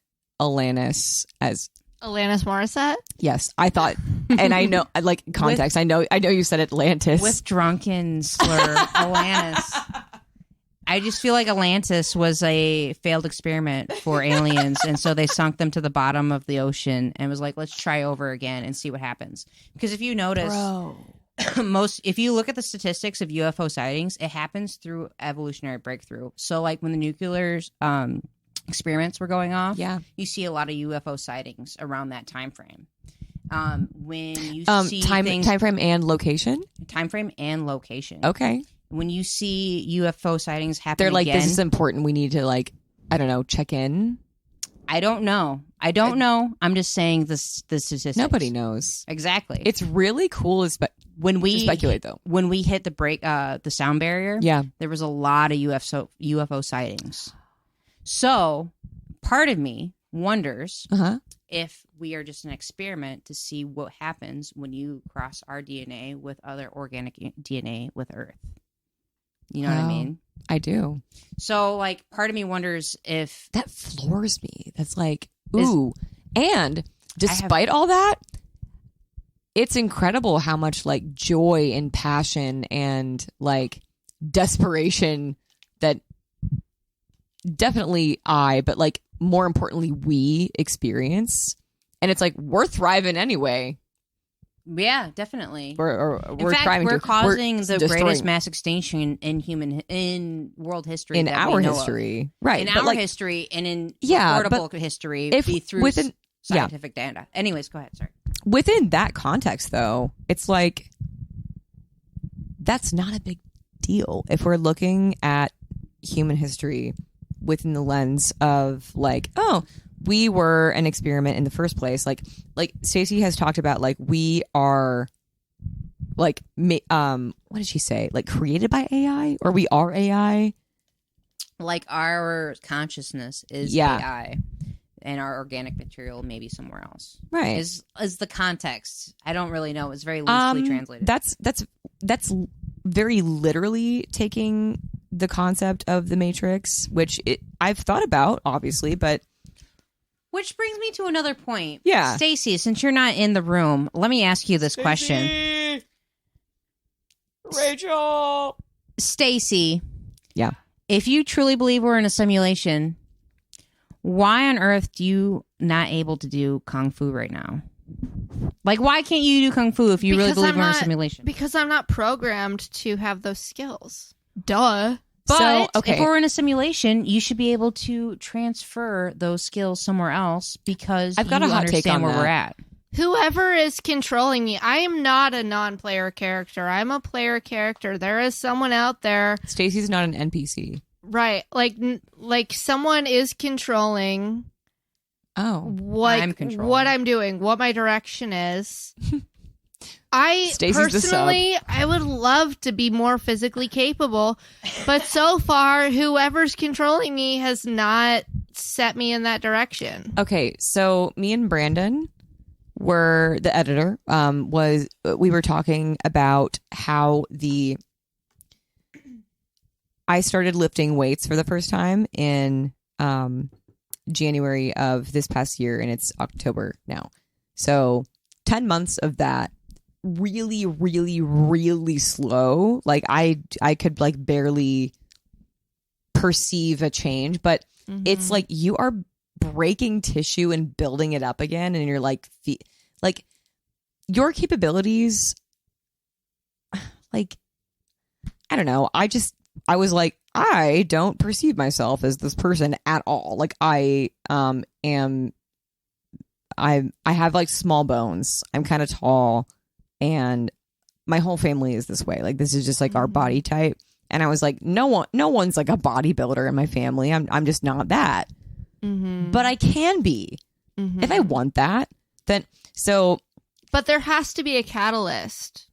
Alanis as Alanis Morissette. yes. I thought, and I know like context. I know you said Atlantis with drunken slur Atlantis. I just feel like Atlantis was a failed experiment for aliens, and so they sunk them to the bottom of the ocean and was like, let's try over again and see what happens. Because if you notice, if you look at the statistics of UFO sightings, it happens through evolutionary breakthrough. So like when the nuclear experiments were going off, you see a lot of UFO sightings around that time frame. When you see time frame and location. Okay. When you see UFO sightings happen, they're like, again, this is important. We need to I don't know, check in. I don't know. I'm just saying the statistics. Nobody knows. Exactly. It's really cool when we to speculate though. When we hit the sound barrier, there was a lot of UFO sightings. So part of me wonders if we are just an experiment to see what happens when you cross our DNA with other organic DNA with Earth. You know what I mean? I do. So, part of me wonders if... That floors me. That's like, ooh. And despite all that, it's incredible how much, joy and passion and, desperation that definitely but, more importantly, we experience. And it's we're thriving anyway. Yeah, definitely. We're causing the greatest mass extinction in world history. In our history. Right. In our history and in recordable history through scientific data. Anyways, go ahead. Sorry. Within that context, though, it's that's not a big deal. If we're looking at human history within the lens of we were an experiment in the first place. Like Stacey has talked about, we are what did she say? Created by AI, or we are AI. Our consciousness is AI, and our organic material maybe somewhere else. Right. Is the context? I don't really know. It's very loosely translated. That's very literally taking the concept of the Matrix, which I've thought about, obviously, but. Which brings me to another point. Yeah. Stacey, since you're not in the room, let me ask you this question. Rachel. Stacey. Yeah. If you truly believe we're in a simulation, why on earth do you not able to do Kung Fu right now? Why can't you do Kung Fu if you really believe we're in a simulation? Because I'm not programmed to have those skills. Duh. But if we're in a simulation, you should be able to transfer those skills somewhere else because I've got a hot take on where that. we're at. Whoever is controlling me, I am not a non-player character. I'm a player character. There is someone out there. Stacey's not an NPC. Right. Like someone is controlling what I'm doing, what my direction is. Personally, I would love to be more physically capable, but so far, whoever's controlling me has not set me in that direction. Okay, so me and Brandon were the editor. We were talking about how I started lifting weights for the first time in January of this past year, and it's October now. So 10 months of that. Really, really, really slow. I could barely perceive a change, but it's you are breaking tissue and building it up again, and you're your capabilities. I don't know. I was I don't perceive myself as this person at all. I have small bones. I'm kind of tall. And my whole family is this way. This is just our body type. And I was no one's a bodybuilder in my family. I'm just not that. Mm-hmm. But I can be if I want that. Then so. But there has to be a catalyst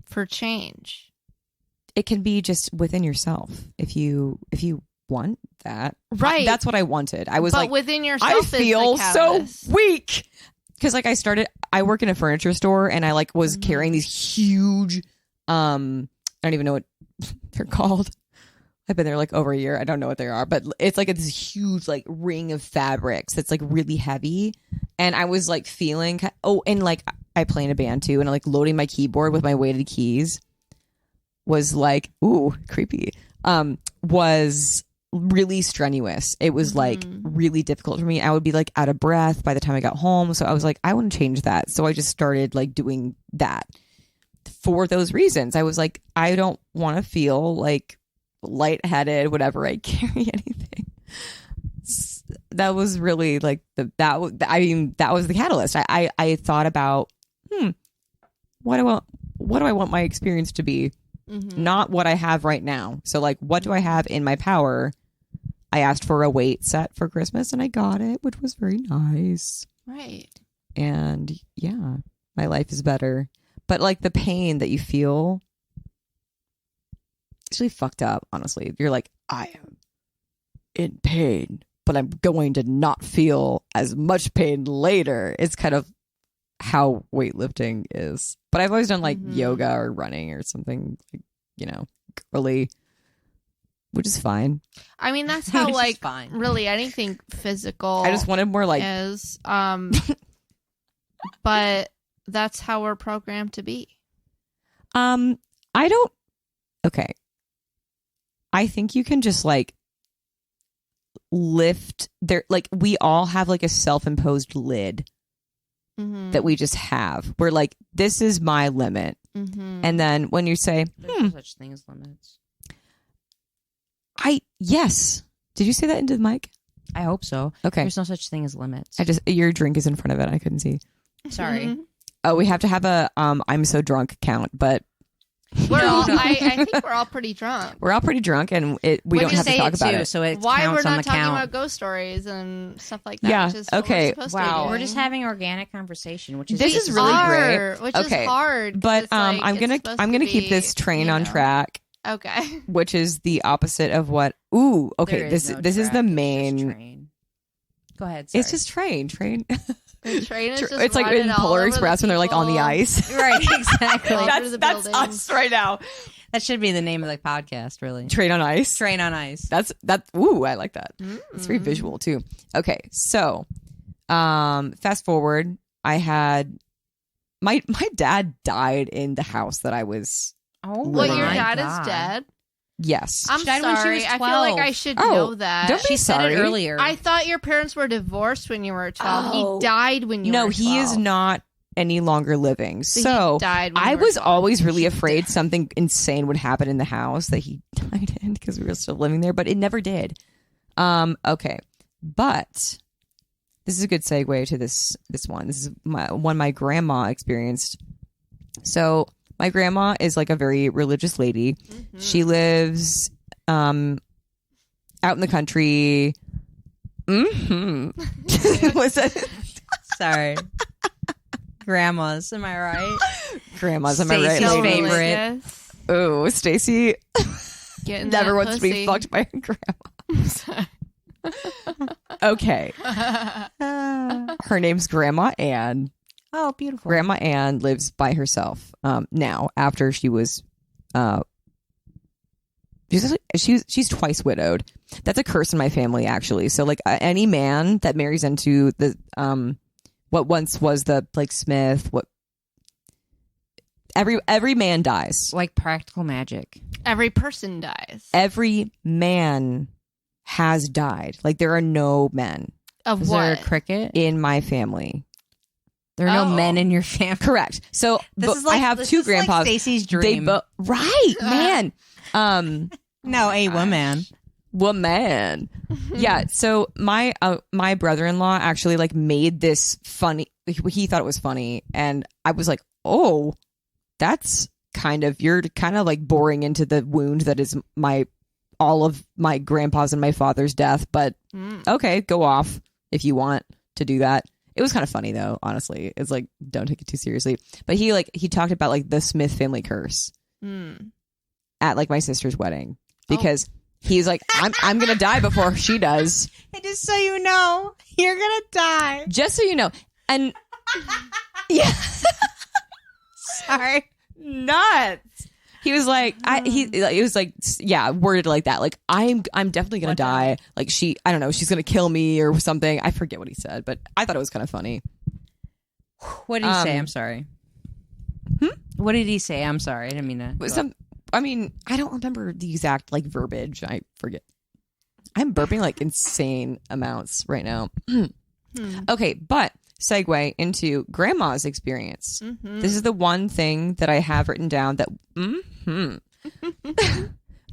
for change. it can be just within yourself if you want that. Right. That's what I wanted. I was but like, within yourself I is the feel so catalyst. weak. Because like I work in a furniture store and I like was carrying these huge, I don't even know what they're called. I've been there like over a year. I don't know what they are, but it's like this huge like ring of fabrics that's like really heavy. And I was like feeling, and like I play in a band too. And like loading my keyboard with my weighted keys was like, ooh, creepy. Was really strenuous. It was like really difficult for me. I would be like out of breath by the time I got home. So I was like, I want to change that. So I just started like doing that for those reasons. I was like, I don't want to feel like lightheaded whenever I carry anything. That was really like that was the catalyst. I thought about, what do I want my experience to be? Not what I have right now. So like, what do I have in my power? I asked for a weight set for Christmas and I got it, which was very nice. Right. And yeah, my life is better. But like the pain that you feel, it's really fucked up, honestly. You're like, I am in pain, but I'm going to not feel as much pain later. It's kind of how weightlifting is. But I've always done like yoga or running or something, like, you know, girly, which is fine. I mean, that's how Which is like fine. really anything physical I just wanted more like, is. But that's how we're programmed to be. I don't, okay. I think you can just like lift there. Like we all have like a self-imposed lid that we just have. We're like, this is my limit. And then when you say, There's no such thing as limits. yes. Did you say that into the mic? I hope so. Okay. There's no such thing as limits. Your drink is in front of it. I couldn't see. Sorry. Oh, we have to have a, I'm so drunk count, but We're all, I think we're all pretty drunk. we're all pretty drunk and we don't have to talk about it. So it Why we're counts on not the talking count. about ghost stories and stuff like that? Yeah, Which is what okay. we're supposed to be Wow, doing. we're just having organic conversation, which is This is We really are, great. which Okay. is hard. 'cause But it's like, I'm it's gonna supposed keep to this be, train you on know. track, Okay. which is the opposite of what. Ooh, okay. There This no this is track, the it's just main. train. Go ahead. Sorry. It's just train. The train is just It's like running in all Polar over Express when they're like on the people. ice. right. Exactly. All over the that's buildings. us right now. That should be the name of the podcast. Really. Train on ice. Train on ice. That's. Ooh, I like that. It's very visual too. Okay, so, fast forward. I had my dad died in the house that I was. Oh, What, Living your in. dad God. is dead? Yes. I'm She died when she sorry. was I feel like 12. I should Oh, know that. don't be She said sorry. it earlier. I thought your parents were divorced when you were 12. Oh. He died when you were No, 12. he is not any longer living. So So he died when I you were was 12. always really afraid something insane would happen in the house that he died in because we were still living there, but it never did. Okay, but this is a good segue to this one. This is one my grandma experienced. So my grandma is like a very religious lady. She lives out in the country. Was that? Sorry. Grandmas, am I right? Grandmas, am I right? Stacey's So lady? favorite. religious. Oh, Stacy Getting never that wants to be pussy. fucked by her grandma. Okay. Her name's Grandma Ann. Oh, beautiful. Grandma Ann lives by herself now after she was she's twice widowed. That's a curse in my family, actually. So like any man that marries into the what once was the like Smith, what every man dies. Like practical magic. Every person dies. Every man has died. Like there are no men Of Is what? there a cricket? in my family. There are no Oh. men in your family. Correct. So but I have this two is like grandpas. Stacey's They dream. right, man. No, a woman. Woman. Yeah. So my brother-in-law actually like made this funny. He thought it was funny, and I was like, oh, that's you're kind of like boring into the wound that is all of my grandpa's and my father's death. But okay, go off if you want to do that. It was kind of funny though, honestly. It's like, don't take it too seriously. But he talked about like the Smith family curse. at like my sister's wedding because he's like, I'm gonna die before she does. And just so you know, you're gonna die. Just so you know. And yeah. Sorry. Nuts. He was like, it was like, yeah, worded like that. Like, I'm definitely gonna die. Like I don't know, she's gonna kill me or something. I forget what he said, but I thought it was kind of funny. What did he say? I'm sorry. What did he say? I'm sorry. I didn't mean to. I don't remember the exact like verbiage. I forget. I'm burping like insane amounts right now. Okay, but segue into grandma's experience. This is the one thing that I have written down that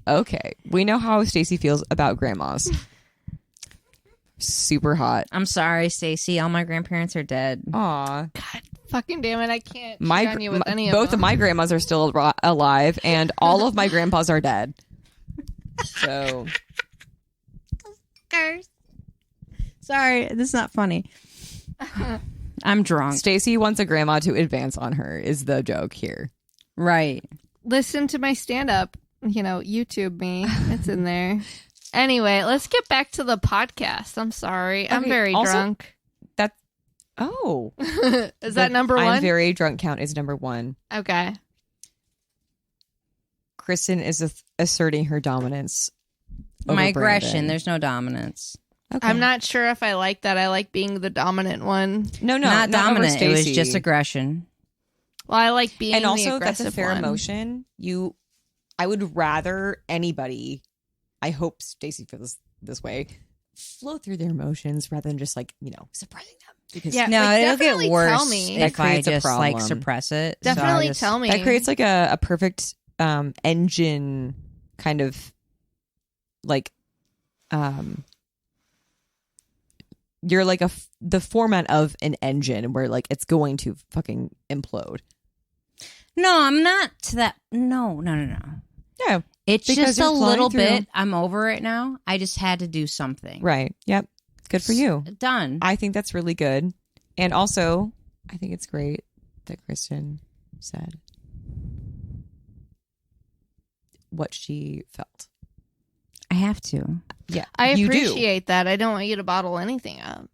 okay, we know how Stacey feels about grandmas. Super hot. I'm sorry, Stacey. All my grandparents are dead. Aw. God fucking damn it. I can't cheat on you with any of both them. of my grandmas are still alive, and all of my grandpas are dead. So. Sorry, this is not funny. I'm drunk. Stacey wants a grandma to advance on her is the joke here. Right. Listen to my stand-up. YouTube me. It's in there. Anyway, let's get back to the podcast. I'm sorry. I'm very drunk. Is that number one? I'm very drunk count is number one. Okay. Kristen is asserting her dominance. My over aggression. Brandon. There's no dominance. Okay. I'm not sure if I like that. I like being the dominant one. No, not dominant. over It was Stacey. just aggression. Well, I like being And the also, that's aggressive a fair one. emotion. I would rather anybody, I hope Stacey feels this way, flow through their emotions rather than just like, suppressing them. Because Yeah. No, Like, it'll definitely get worse tell me. That if I creates a just like problem. suppress it. Definitely tell me. that creates like a perfect engine kind of like you're like the format of an engine where like it's going to fucking implode. No, I'm not to that. No. Yeah. It's Because just a you're flowing little through. bit. I'm over it now. I just had to do something. Right. Yep. Good for you. Done. I think that's really good. And also, I think it's great that Kristen said what she felt. I have to. Yeah. I you do. appreciate that. I don't want you to bottle anything up.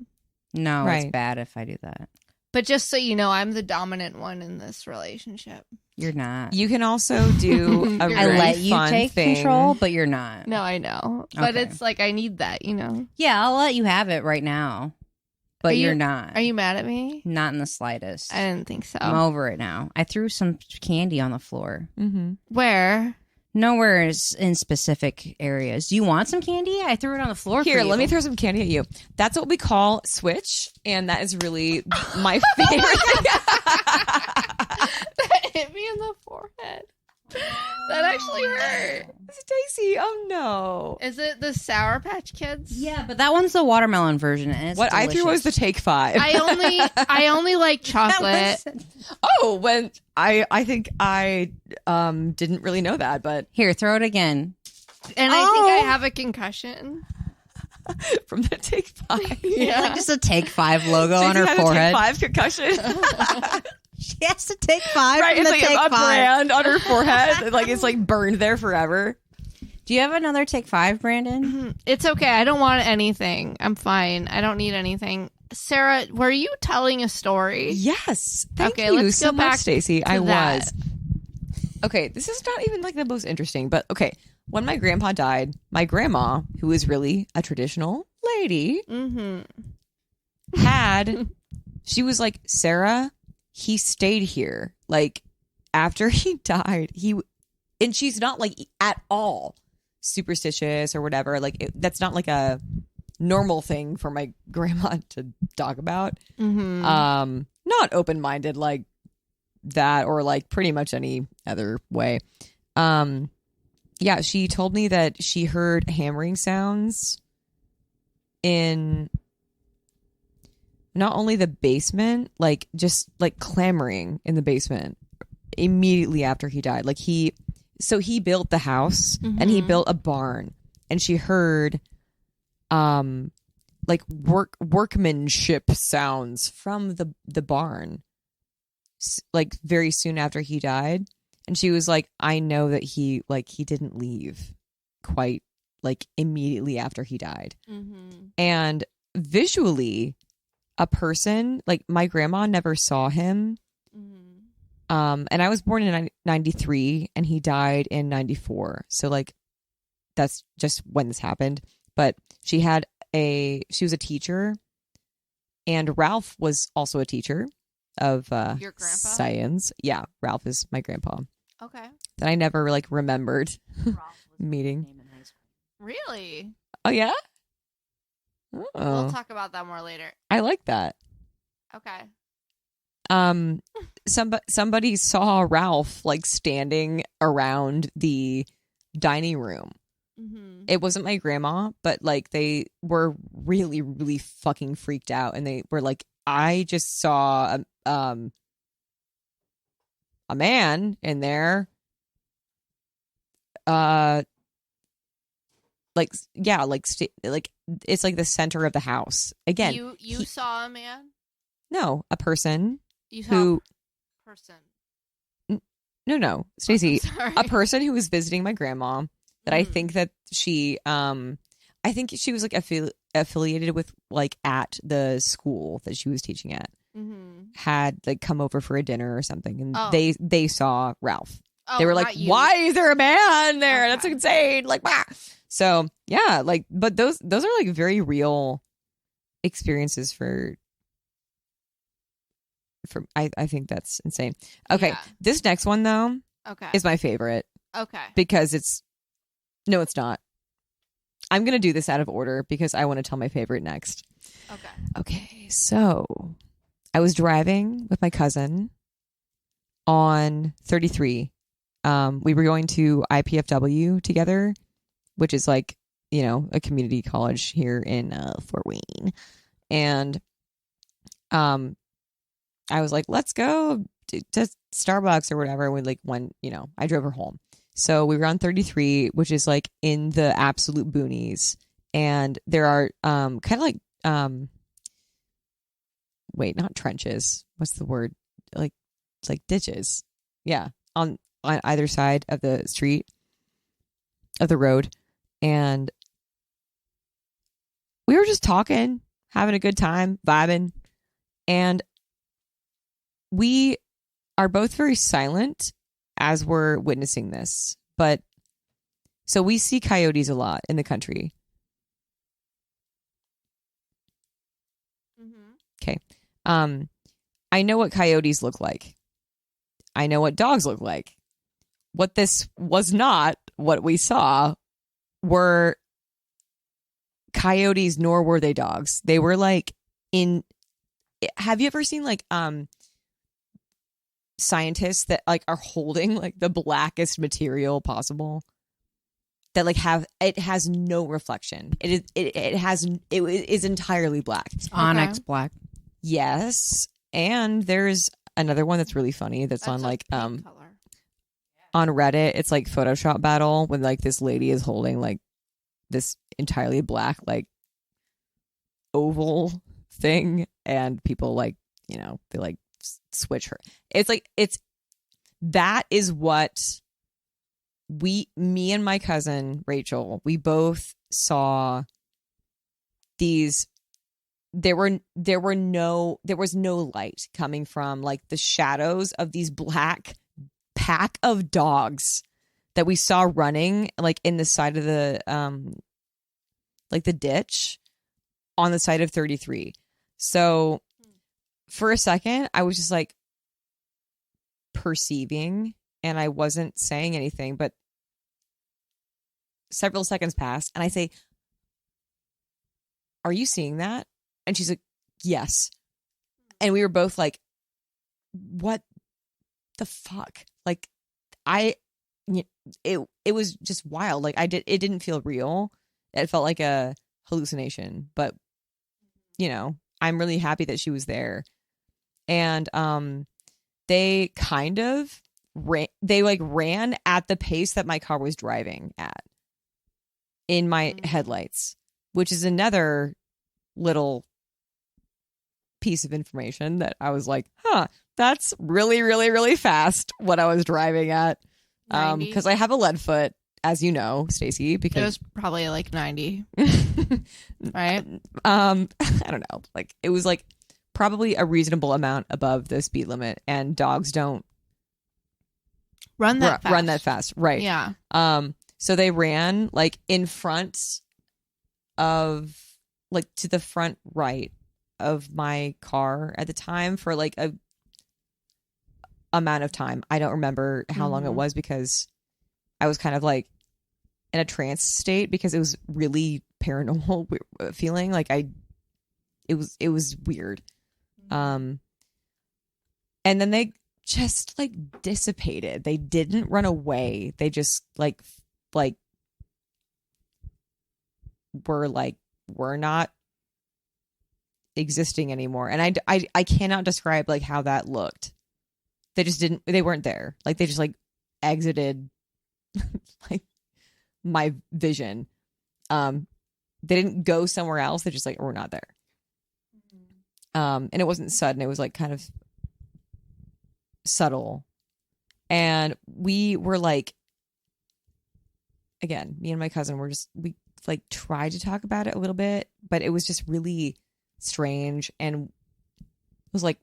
No, Right. it's bad if I do that. But just so you know, I'm the dominant one in this relationship. You're not. You can also do a I really I let you fun take thing. control, but you're not. No, I know. But Okay. it's like I need that, Yeah, I'll let you have it right now, but you're not. Are you mad at me? Not in the slightest. I didn't think so. I'm over it now. I threw some candy on the floor. Mm-hmm. Where? Nowhere is in specific areas. Do you want some candy? I threw it on the floor. Here, for you. let me throw some candy at you. That's what we call switch, and that is really my favorite thing. That hit me in the forehead. That actually hurt. Stacey, oh no. Is it the Sour Patch Kids? Yeah, but that one's the watermelon version. And it's What I threw was delicious. the take five. I only like That chocolate. was- Oh, when I think I didn't really know that, but Here, throw it again. And I think I have a concussion. from the take five. Yeah. Like just a Take 5 logo on Stacey her had a forehead. Take five concussion. She has to Take 5 Right, from it's the like Take a 5. brand on her forehead. Like it's like burned there forever. Do you have another Take 5, Brandon? It's okay. I don't want anything. I'm fine. I don't need anything. Sarah, were you telling a story? Yes. Thank Okay, you let's so go much, back Stacey. I that. was. Okay, this is not even like the most interesting, but okay. When my grandpa died, my grandma, who is really a traditional lady, Mm-hmm. she was like, Sarah, he stayed here. Like after he died, and she's not like at all superstitious or whatever. Like that's not like a normal thing for my grandma to talk about. Mm-hmm. Not open-minded like that or like pretty much any other way. Yeah, she told me that she heard hammering sounds in not only the basement, like just like clamoring in the basement immediately after he died. Like he built the house and he built a barn, and she heard like workmanship sounds from the barn like very soon after he died. And she was like, I know that he didn't leave quite like immediately after he died. Mm-hmm. And visually, a person, like my grandma never saw him. Mm-hmm. And I was born in 93 and he died in 94. So like, that's just when this happened. But she was a teacher, and Ralph was also a teacher of Your grandpa? science. Yeah, Ralph is my grandpa Okay. that I never like remembered Ralph was meeting. my name in high school. Really? Oh yeah. We'll Oh, talk about that more later. I like that. Okay. Somebody saw Ralph like standing around the dining room. Mm-hmm. It wasn't my grandma, but like they were really, really fucking freaked out, and they were like, I just saw a man in there. Like yeah, like it's like the center of the house. Again, You saw a man? no, a person You saw who a person. no, Stacey, Sorry. a person who was visiting my grandma that I Mm. think that she I think she was like affiliated with like at the school that she was teaching at, Mm-hmm. had like come over for a dinner or something, and Oh. they saw Ralph. Oh, They were not like, you. why is there a man there? Okay. That's insane. Like, bah. So yeah, like, but those are like very real experiences for I think that's insane. Okay, Yeah. this next one though Okay. is my favorite Okay. because it's not. I'm gonna do this out of order because I want to tell my favorite next. Okay. Okay, so I was driving with my cousin on 33. We were going to IPFW together, which is like, you know, a community college here in Fort Wayne. And I was like, let's go to Starbucks or whatever. We like went, you know, I drove her home. So we were on 33, which is like in the absolute boonies. And there are kind of like, wait, not trenches. What's the word? Like, it's like ditches. Yeah. On either side of the street, of the road. And we were just talking, having a good time, vibing. And we are both very silent as we're witnessing this. But so we see coyotes a lot in the country. Mm-hmm. Okay. I know what coyotes look like. I know what dogs look like. What this was not, what we saw, were coyotes, nor were they dogs. They were like in. Have you ever seen like scientists that like are holding like the blackest material possible? That like has no reflection. It is entirely black. It's Onyx black. Yes, and there's another one that's really funny. That's on a like pink color. on Reddit. It's like Photoshop battle when like this lady is holding like this entirely black like oval thing, and people like, you know, they like switch her. It's like that is what me and my cousin Rachel, we both saw these. There was no light coming from like the shadows of these black pack of dogs that we saw running like in the side of the like the ditch on the side of 33. So for a second I was just like perceiving and I wasn't saying anything, but several seconds passed and I say, "Are you seeing that?" And she's like, "Yes." And we were both like, "What the fuck?" Like it was just wild. Like it didn't feel real. It felt like a hallucination, but you know, I'm really happy that she was there. And they kind of ran at the pace that my car was driving at in my headlights, which is another little piece of information that I was like, huh, that's really, really, really fast what I was driving at. 90? Because I have a lead foot, as you know, Stacey, It because was probably like 90, right? I don't know. Like it was like probably a reasonable amount above the speed limit, and dogs don't Run that fast. run that fast. Right. Yeah. So they ran like in front of like to the front right of my car at the time for like a amount of time. I don't remember how long it was because I was kind of like in a trance state because it was really paranormal feeling. Like it was weird. And then they just like dissipated. They didn't run away. They just like we're not existing anymore. And I cannot describe like how that looked. They weren't there. Like they just like exited like my vision. They didn't go somewhere else. They just like, we're not there. And it wasn't sudden. It was like kind of subtle. And we were like, again, me and my cousin we like tried to talk about it a little bit, but it was just really strange. And it was like,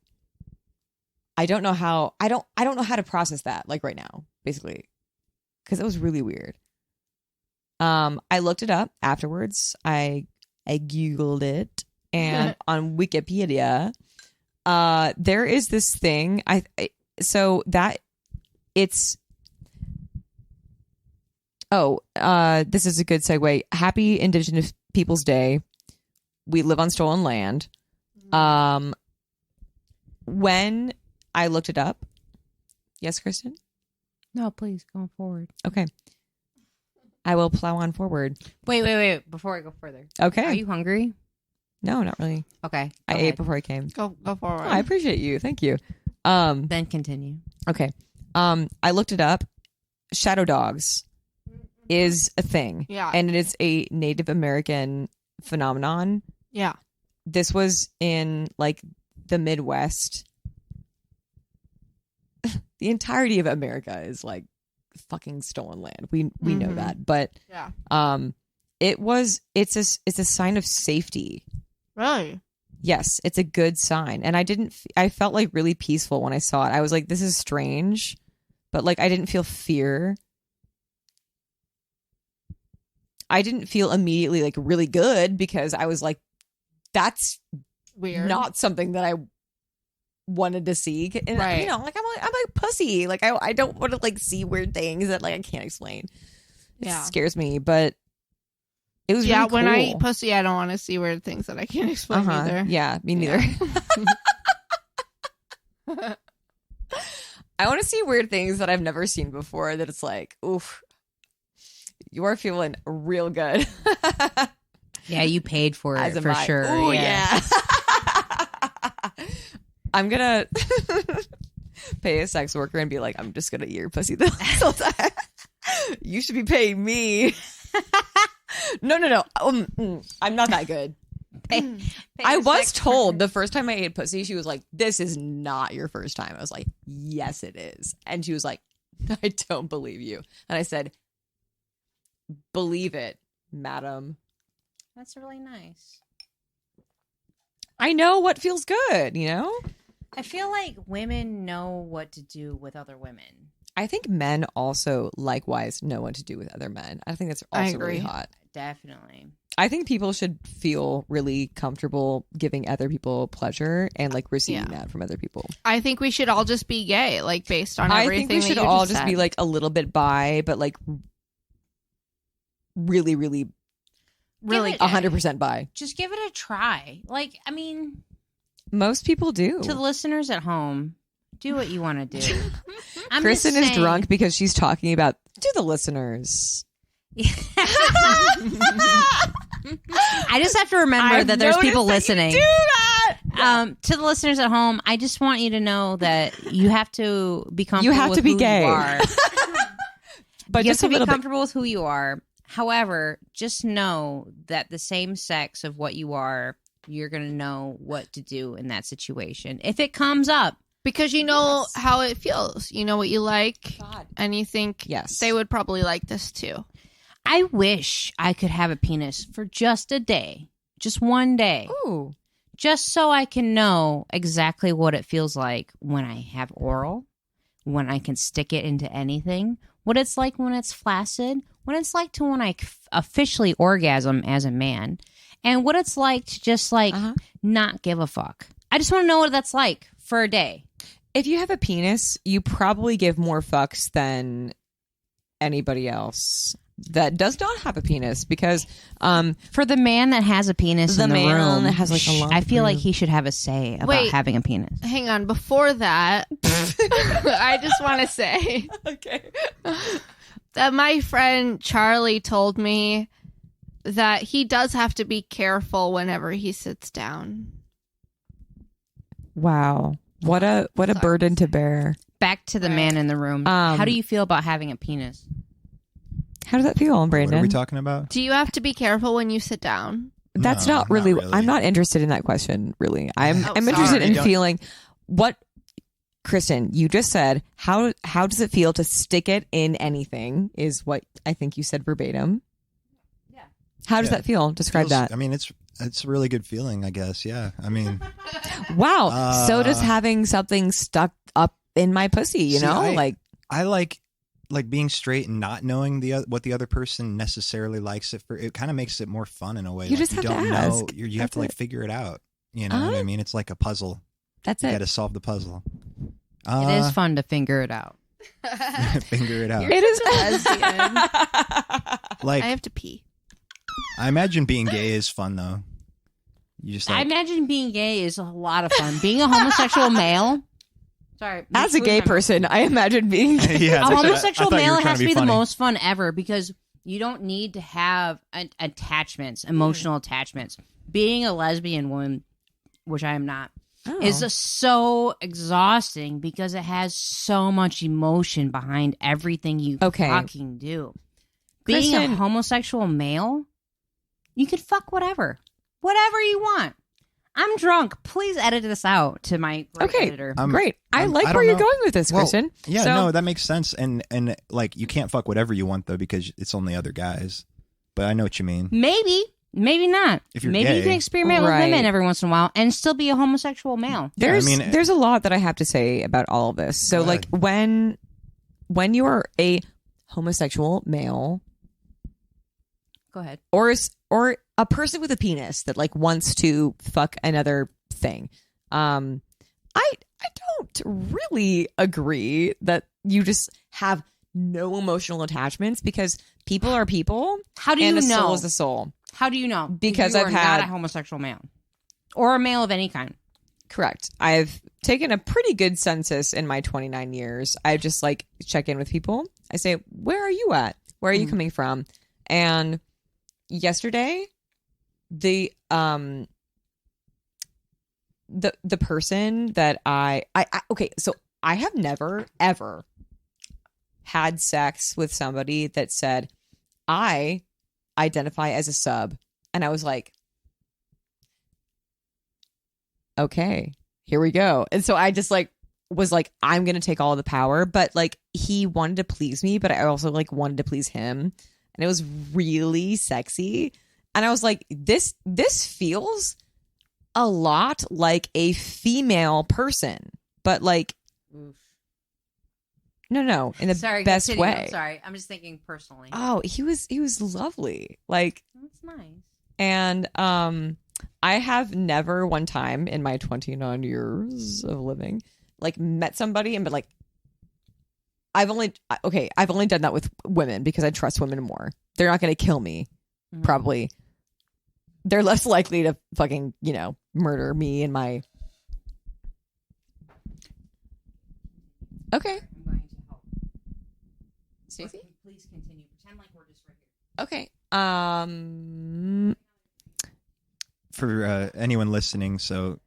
I don't know how to process that like right now, basically, because it was really weird. I looked it up afterwards. I Googled it, and on Wikipedia, there is this thing. This is a good segue. Happy Indigenous Peoples Day. We live on stolen land. When I looked it up. Yes, Kristen? No, please go forward. Okay. I will plow on forward. Wait. Before I go further. Okay. Are you hungry? No, not really. Okay. I ate before I came. Go forward. Oh, I appreciate you. Thank you. Then continue. Okay. I looked it up. Shadow dogs is a thing. Yeah. And it is a Native American phenomenon. Yeah. This was in like the Midwest. The entirety of America is like fucking stolen land. We know that, but yeah. It's a sign of safety. Really? Yes, it's a good sign. And I felt like really peaceful when I saw it. I was like, this is strange, but like I didn't feel fear. I didn't feel immediately like really good because I was like, that's weird. Not something that I wanted to see. And, right. You know, like I'm a pussy. Like I don't want to like see weird things that like I can't explain. It scares me, but it was really cool. When I eat pussy, I don't want to see weird things that I can't explain either. Yeah, me neither. I want to see weird things that I've never seen before. That it's like, oof, you are feeling real good. Yeah, you paid for it for sure. Ooh, yeah. I'm gonna pay a sex worker and be like, I'm just gonna eat your pussy the whole time. You should be paying me. No. I'm not that good. I was told the first time I ate pussy, she was like, this is not your first time. I was like, yes, it is. And she was like, I don't believe you. And I said, believe it, madam. That's really nice. I know what feels good, you know? I feel like women know what to do with other women. I think men also likewise know what to do with other men. I think that's also really hot. Definitely. I think people should feel really comfortable giving other people pleasure and like receiving that from other people. I think we should all just be gay, like based on everything. I think we should all just be like a little bit bi, but like really, really 100% bi. Just give it a try. Like, I mean, most people do. To the listeners at home, do what you want to do. Kristen is drunk because she's talking about to the listeners. I just have to remember that there's people listening. Do that. To the listeners at home, I just want you to know that you have to be comfortable. You have with to be who gay. You are. But you just have to be bit. comfortable with who you are. However, just know that the same sex of what you are you're going to know what to do in that situation. If it comes up. Because you know how it feels. You know what you like. God. And you think they would probably like this too. I wish I could have a penis for just a day. Just one day. Ooh. Just so I can know exactly what it feels like when I have oral, when I can stick it into anything, what it's like when it's flaccid, what it's like to when I officially orgasm as a man, and what it's like to just like not give a fuck. I just want to know what that's like for a day. If you have a penis, you probably give more fucks than anybody else that does not have a penis, because for the man that has a penis in the room, that has like a long I feel like he should have a say about having a penis. Hang on, before that, I just want to say that my friend Charlie told me that he does have to be careful whenever he sits down. Wow. What a burden to bear. Back to the man in the room. How do you feel about having a penis? How does that feel, Brandon? What are we talking about? Do you have to be careful when you sit down? That's No, not really, really. I'm not interested in that question, really. I'm sorry. interested in Don't- feeling what, Kristen, you just said, how does it feel to stick it in anything is what I think you said verbatim. Yeah. How does that feel? Describe Feels- that. I mean, it's a really good feeling, I guess. Yeah. I mean, Wow. So does having something stuck up in my pussy, you See, know? I like being straight and not knowing what the other person necessarily likes it for. It kind of makes it more fun in a way. You just have to don't know. ask. You have to like figure it out. You know what I mean? It's like a puzzle. That's You it. got to solve the puzzle. It is fun to figure it out. Figure it out. It is. Like I have to pee. I imagine being gay is fun though. You just I like, imagine being gay is a lot of fun. Being a homosexual male. Sorry. As a gay person, I imagine being. yeah, A homosexual I thought you male were trying has to be funny. the most fun ever because you don't need to have attachments, emotional attachments. Being a lesbian woman, which I am not, is so exhausting because it has so much emotion behind everything you fucking do. Being Kristen- a homosexual male, you could fuck whatever you want. I'm drunk. Please edit this out to my great editor. Great. I I like don't where you're know. going with this, Well, Kristen. Yeah, So- no, that makes sense. And like you can't fuck whatever you want though because it's only other guys. But I know what you mean. Maybe not. If you're Maybe you gay. can experiment with Right. women every once in a while and still be a homosexual male. There's a lot that I have to say about all of this. So Go like when you are a homosexual male Go ahead. or a person with a penis that like wants to fuck another thing, I don't really agree that you just have no emotional attachments because people are people. How do and you a know? soul is a soul. How do you know? Because you I've are had- not a homosexual male or a male of any kind. Correct. I've taken a pretty good census in my 29 years. I just like check in with people. I say, "Where are you at? Where are you coming from?" And yesterday, the person that I okay, so I have never ever had sex with somebody that said, "I identify as a sub," and I was like, okay, here we go. And so I just like was like, I'm gonna take all the power, but like he wanted to please me, but I also like wanted to please him, and it was really sexy. And I was like, this feels a lot like a female person, but like no, in the best continue. way. I'm sorry, I'm just thinking personally. Oh, he was lovely. Like, That's nice. and I have never one time in my 29 years of living like met somebody and been like, I've only done that with women because I trust women more. They're not going to kill me. Probably. They're less likely to fucking, murder me and my. Okay. I'm going to help. Stacey? Please continue. Pretend like we're just right Okay. here. For anyone listening, so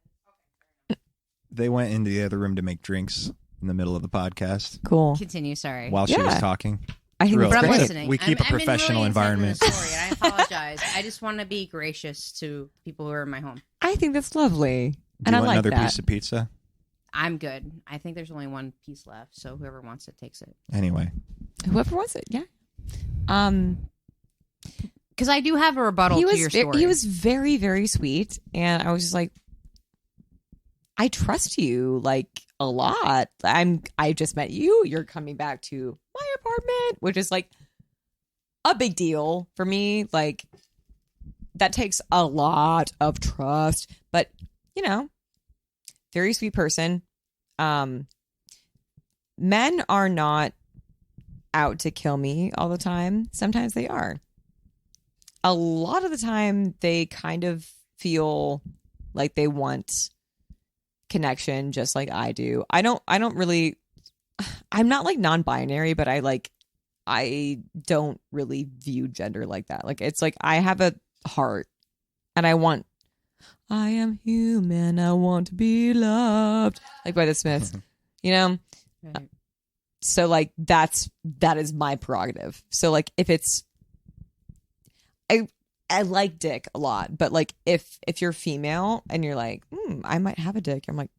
they went into the other room to make drinks in the middle of the podcast Cool. Continue. Sorry. while she was Yeah. talking. I think Real that's But I'm great. listening. We keep a I'm professional really environment. into the story, and I apologize. I just want to be gracious to people who are in my home. I think that's lovely. Do And you I want like another that. piece of pizza? I'm good. I think there's only one piece left, so whoever wants it takes it. Anyway, Whoever wants it, yeah. Because I do have a rebuttal to your story. He was very, very sweet, and I was just like, I trust you like a lot. I just met you. You're coming back to my apartment, which is like a big deal for me. Like that takes a lot of trust, but you know, very sweet person. Men are not out to kill me all the time. Sometimes they are. A lot of the time they kind of feel like they want connection just like I do. I don't really, I'm not like non-binary, but I don't really view gender like that. Like it's like I have a heart and I am human, I want to be loved, like by the Smiths, you know? Right. So like that is my prerogative. So like if it's, I like dick a lot, but like if you're female and you're like, I might have a dick, I'm like,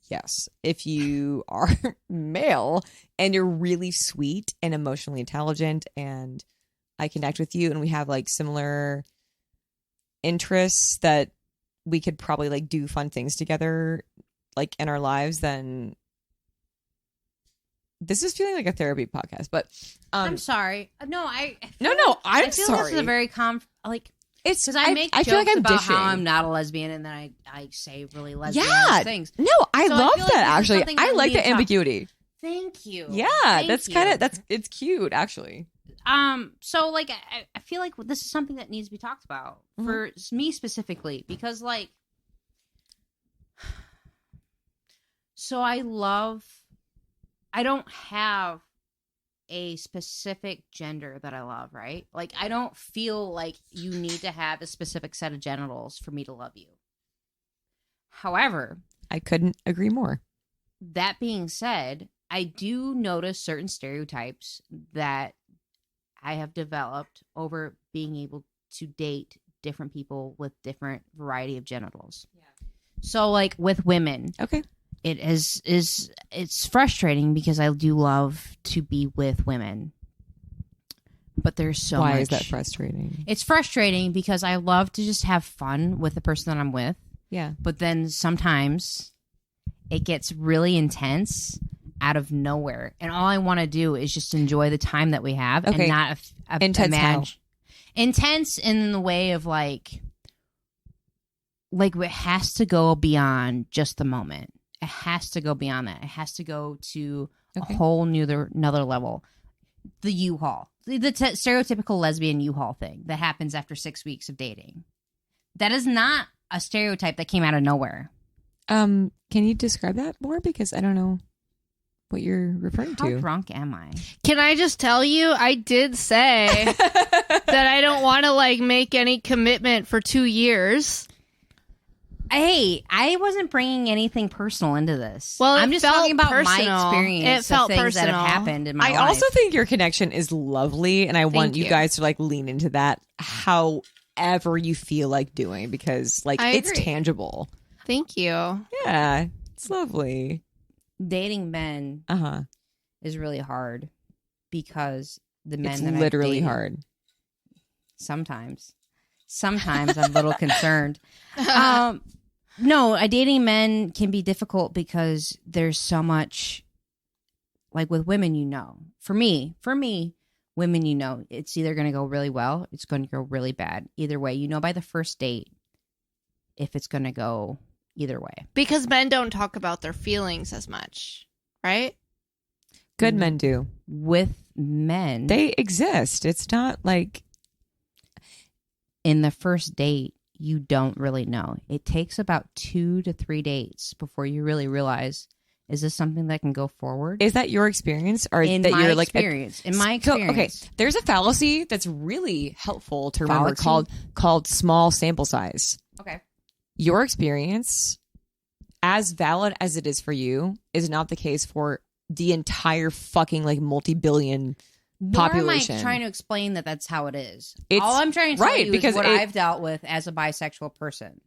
yes. If you are male and you're really sweet and emotionally intelligent and I connect with you and we have like similar interests that we could probably like do fun things together like in our lives, then this is feeling like a therapy podcast, but I'm sorry. No, I'm feel sorry. This is a very It's because I make I jokes feel like I'm about dishing. how I'm not a lesbian, and then I say really lesbian Yeah. things. No, I So I love feel like that this is actually. something I that like we the need to talk- ambiguity. Thank you. Yeah, Thank that's you. kind of it's cute actually. So like I feel like this is something that needs to be talked about for me specifically because like, so I don't have a specific gender that I love, right? Like I don't feel like you need to have a specific set of genitals for me to love you. However, I couldn't agree more. that being said, I do notice certain stereotypes that I have developed over being able to date different people with different variety of genitals. Yeah. So like with women, Okay. it's frustrating because I do love to be with women. But there's so much. Why is that frustrating? It's frustrating because I love to just have fun with the person that I'm with. Yeah. But then sometimes it gets really intense out of nowhere. And all I want to do is just enjoy the time that we have Okay. and not Intense how? imagine. Intense in the way of like it has to go beyond just the moment. It has to go beyond that. It has to go to Okay. a whole another level. The U-Haul. The stereotypical lesbian U-Haul thing that happens after 6 weeks of dating. That is not a stereotype that came out of nowhere. Can you describe that more? Because I don't know what you're referring How to. drunk am I? Can I just tell you, I did say that I don't want to like make any commitment for 2 years. Hey, I wasn't bringing anything personal into this. Well, it I'm just felt talking about personal. my experience It felt of things that personal. have happened in my I life. also think your connection is lovely, and I want you you. guys to like lean into that however you feel like doing, because like I it's agree. tangible. Thank you. Yeah, it's lovely. dating men Uh-huh. is really hard because the men It's that I've literally dated- hard. Sometimes I'm a little concerned. No, dating men can be difficult because there's so much, like with women, for me, women, it's either going to go really well, it's going to go really bad. Either way, by the first date if it's going to go either way. Because men don't talk about their feelings as much, right? Good men do. With men, They exist. It's not like in the first date, you don't really know. It takes about 2 to 3 dates before you really realize, is this something that can go forward? is that your experience, or in that my you're like experience. In my So, experience. okay, there's a fallacy that's really helpful to remember Fallacy? called small sample size. Okay. Your experience, as valid as it is for you, is not the case for the entire fucking like multi-billion population. Nor am I trying to explain that that's how it is. It's- All I'm trying to tell right, you because is what it- I've dealt with as a bisexual person.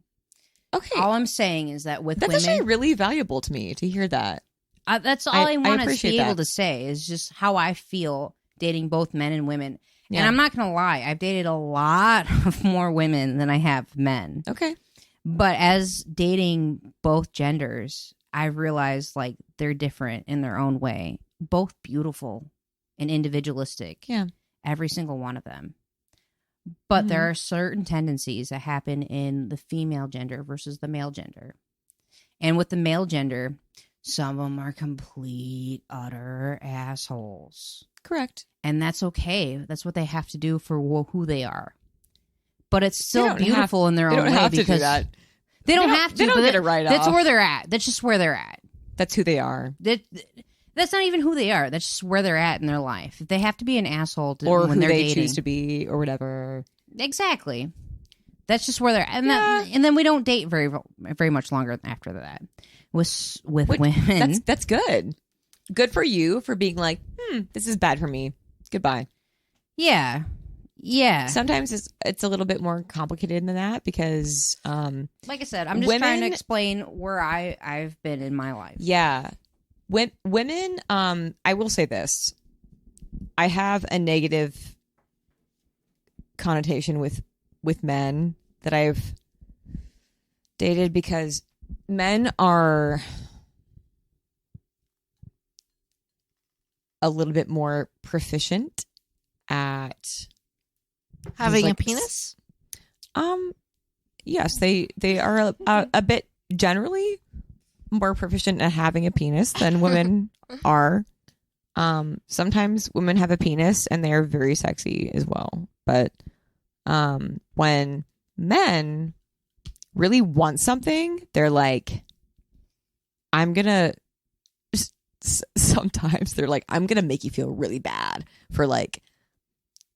Okay. All I'm saying is that with That's women, actually really valuable to me to hear that. that's all I I want to appreciate be able that. to say is just how I feel dating both men and women. Yeah. And I'm not going to lie, I've dated a lot of more women than I have men. Okay. But as dating both genders, I realized like they're different in their own way. Both beautiful and individualistic. Yeah. Every single one of them. But Mhm. there are certain tendencies that happen in the female gender versus the male gender. And with the male gender, some of them are complete, utter assholes. Correct. And that's okay. That's what they have to do for who they are. But it's still don't beautiful in their They own don't way have to do because that. they don't have to. They don't but get it right That's off. where they're at. That's just where they're at. That's who they are. That's not even who they are. That's just where they're at in their life. If they have to be an asshole Or when who they're they dating, choose to be or whatever. exactly. That's just where they're at. And then we don't date very much longer after that. With women, That's good. Good for you for being like, this is bad for me. Goodbye. yeah. Sometimes it's a little bit more complicated than that because Like I said, I'm just trying to explain where I've been in my life. yeah. When women, I will say this. I have a negative connotation with men that I've dated because men are a little bit more proficient at Having like a penis? yes, they are a bit generally more proficient at having a penis than women are. Sometimes women have a penis and they're very sexy as well. But when men really want something, they're like, sometimes they're like, I'm gonna make you feel really bad for like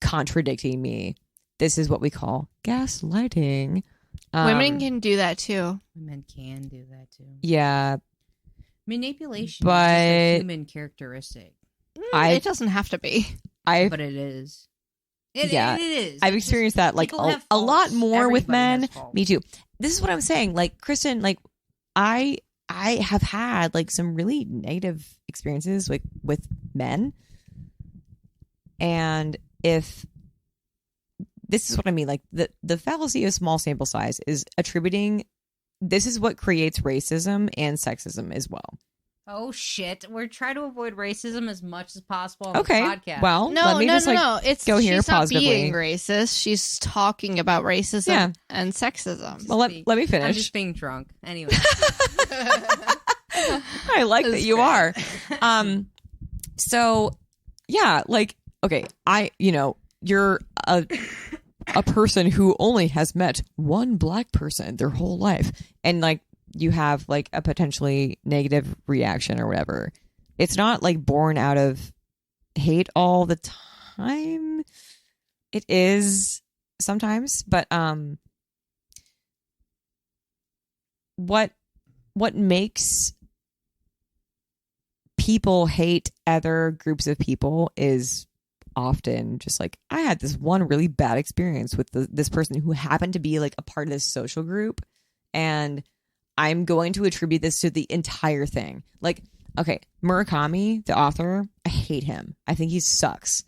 contradicting me. This is what we call gaslighting. Women can do that too. Women can do that too. Yeah, Manipulation But- is just a human characteristic, I- It doesn't have to be. but it is. It is. I've It's just- experienced that like people have a lot faults. more with Everybody men. has faults. Me too. This is what I'm saying. Like Kristen, like I have had like some really negative experiences with men. And if this is what I mean, like the fallacy of small sample size is attributing this is what creates racism and sexism as well. Oh shit! We're trying to avoid racism as much as possible on Okay. the podcast. Well, No, let me no, just no, like no. It's go here she's not positively. being racist. She's talking about racism Yeah. and sexism. well, let me I'm finish. just being drunk. Anyway, I like that That's you great. are. So yeah, like okay, you're a person who only has met one black person their whole life, and like you have like a potentially negative reaction or whatever. It's not like born out of hate all the time. It is sometimes, but what makes people hate other groups of people is often just like, I had this one really bad experience with this person who happened to be like a part of this social group, and I'm going to attribute this to the entire thing. Like, okay, Murakami, the author, I hate him. I think he sucks.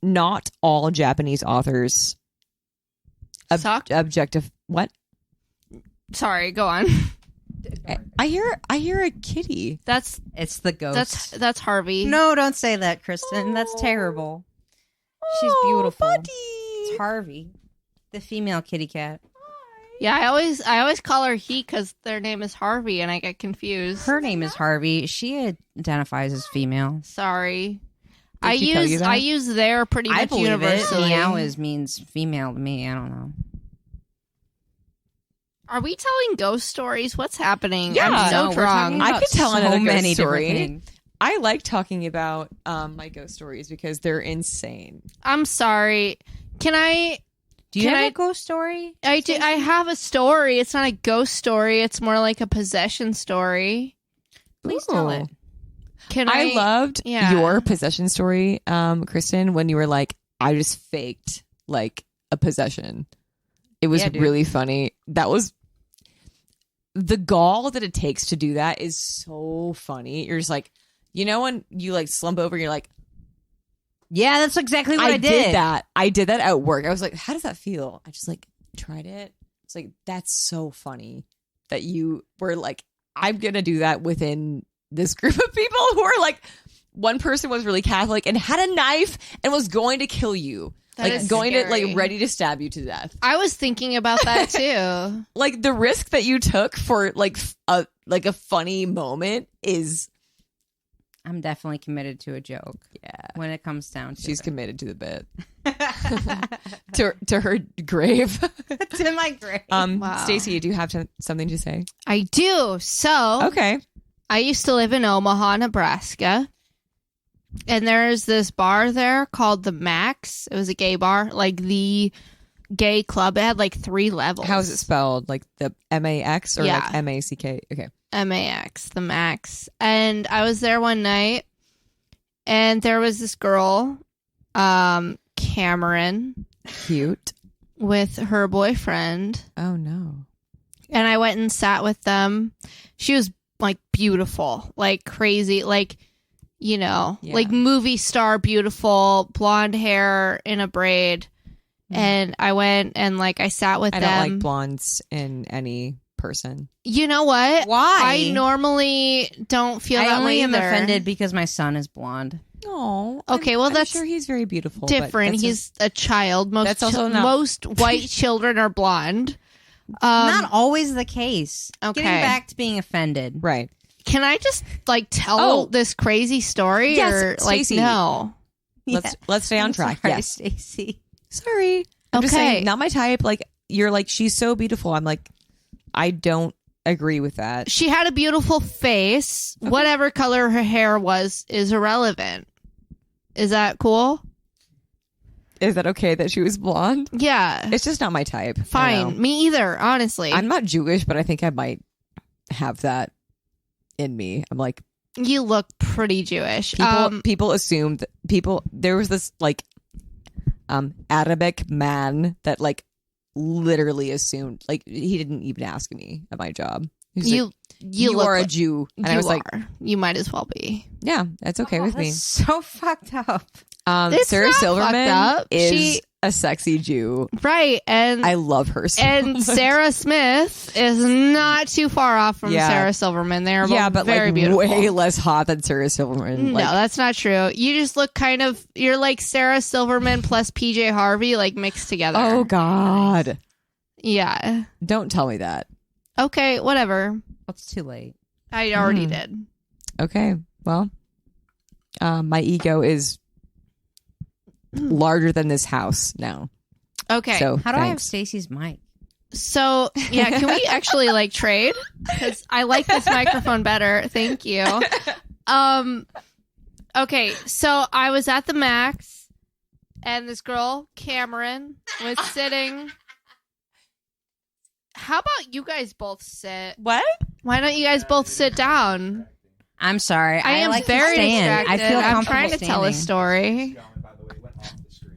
Not all Japanese authors Suck? objective. What? Sorry, go on. I hear a kitty. it's the ghost. That's Harvey. No, don't say that, Kristen. That's terrible. She's beautiful. Buddy. It's Harvey, the female kitty cat. Yeah, I always call her he because their name is Harvey, and I get confused. Her name is Harvey. She identifies as female. Sorry. Did she tell you that? I use their pretty I much believe universally. it. Meow means female to me. I don't know. Are we telling ghost stories? What's happening? Yeah. I'm so No, we're drunk. talking I about could tell another ghost many story. different things. I like talking about my ghost stories because they're insane. I'm sorry. Can I? Do you Can have I- a ghost story? I do. I have a story. It's not a ghost story. It's more like a possession story. Please tell it. I loved your possession story, Kristen, when you were like, I just faked like a possession. It was really funny. That was the gall that it takes to do that is so funny. You're just like, when you like slump over, you're like, yeah, that's exactly what I did. I did that at work. I was like, how does that feel? I just like tried it. It's like, that's so funny that you were like, I'm going to do that within this group of people who are like, one person was really Catholic and had a knife and was going to kill you. That like going to like ready to stab you to death. I was thinking about that too. Like the risk that you took for like a funny moment is. I'm definitely committed to a joke. Yeah, when it comes down to she's it. committed to the bit. to her grave. To my grave. Wow. Stacey, do you have something to say? I do. So okay, I used to live in Omaha, Nebraska. And there's this bar there called the Max. It was a gay bar, like the gay club. It had like 3 levels. How is it spelled? Like the MAX or like MACK? Okay. MAX, the Max. And I was there one night and there was this girl, Cameron. Cute. With her boyfriend. Oh no. And I went and sat with them. She was like beautiful, like crazy, like, like movie star beautiful, blonde hair in a braid. And I went and like I sat with them. I don't like blondes in any person. You know what? Why? I normally don't feel that way either. I only am offended because my son is blonde. Oh, okay. Well, that's I'm sure he's very beautiful. Different. He's a child. That's also not... most white children are blonde. Not always the case. Okay. Getting back to being offended. Right. Can I just like tell this crazy story? Yes, or like Stacey. no? Let's stay on track. Sorry, yes, Stacey. Sorry. I'm just saying, not my type. Like you're like she's so beautiful. I'm like, I don't agree with that. She had a beautiful face. Okay. Whatever color her hair was is irrelevant. Is that cool? Is that okay that she was blonde? Yeah. It's just not my type. Fine. Me either, honestly. I'm not Jewish, but I think I might have that in me. I'm like, you look pretty Jewish. People assumed there was this like Arabic man that like literally assumed, like he didn't even ask me at my job. You are a Jew, and I was like, you might as well be. Yeah, that's okay with me. So fucked up. Sarah Silverman is a sexy Jew, right? And I love her. And Sarah Smith is not too far off from Sarah Silverman. They're both but very like beautiful. Way less hot than Sarah Silverman. No, that's not true. You just look you're like Sarah Silverman plus PJ Harvey, like mixed together. Oh God. Yeah. Don't tell me that. Okay, whatever. It's too late. I already did. Okay, well, my ego is larger than this house now. Okay. So how do I have Stacey's mic? So yeah, can we actually like trade? Because I like this microphone better. Thank you. Okay, so I was at the Max, and this girl Cameron was sitting. How about you guys both sit? What? Why don't you guys both sit down? I'm sorry. I am like very distracted. I feel I'm trying to tell a story.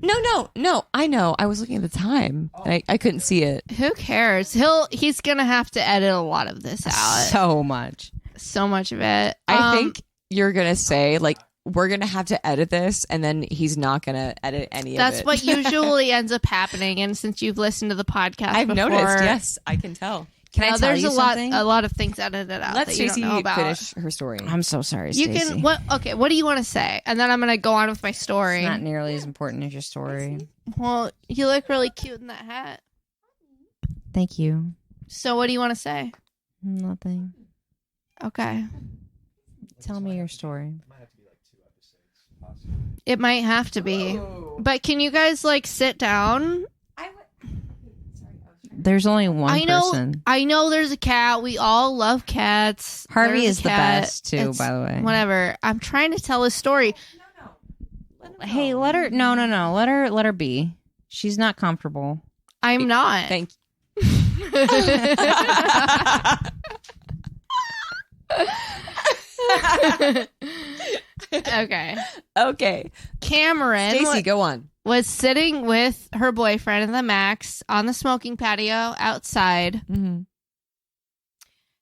No. I know. I was looking at the time. I couldn't see it. Who cares? He's gonna have to edit a lot of this out. So much of it. I think you're gonna say like we're gonna have to edit this, and then he's not gonna edit any of it. That's what usually ends up happening. And since you've listened to the podcast, I've noticed. Yes, I can tell. Can I tell there's you something? a lot of things edited out. Let that you Stacey don't know about. finish her story. I'm so sorry, You Stacey. can. What? Okay. What do you want to say? And then I'm gonna go on with my story. It's not nearly as important as your story. Well, you look really cute in that hat. Thank you. So, what do you want to say? Nothing. Okay. Tell me your story. It might have to be. But can you guys like sit down? There's only one person. I know there's a cat. We all love cats. Harvey There's is a the cat. best too, It's- by the way. Whatever. I'm trying to tell a story. Hey, let her. No. Let her be. She's not comfortable. I'm not. Thank Okay. Cameron Stacey, go on. was sitting with her boyfriend in the Max on the smoking patio outside. Mm-hmm.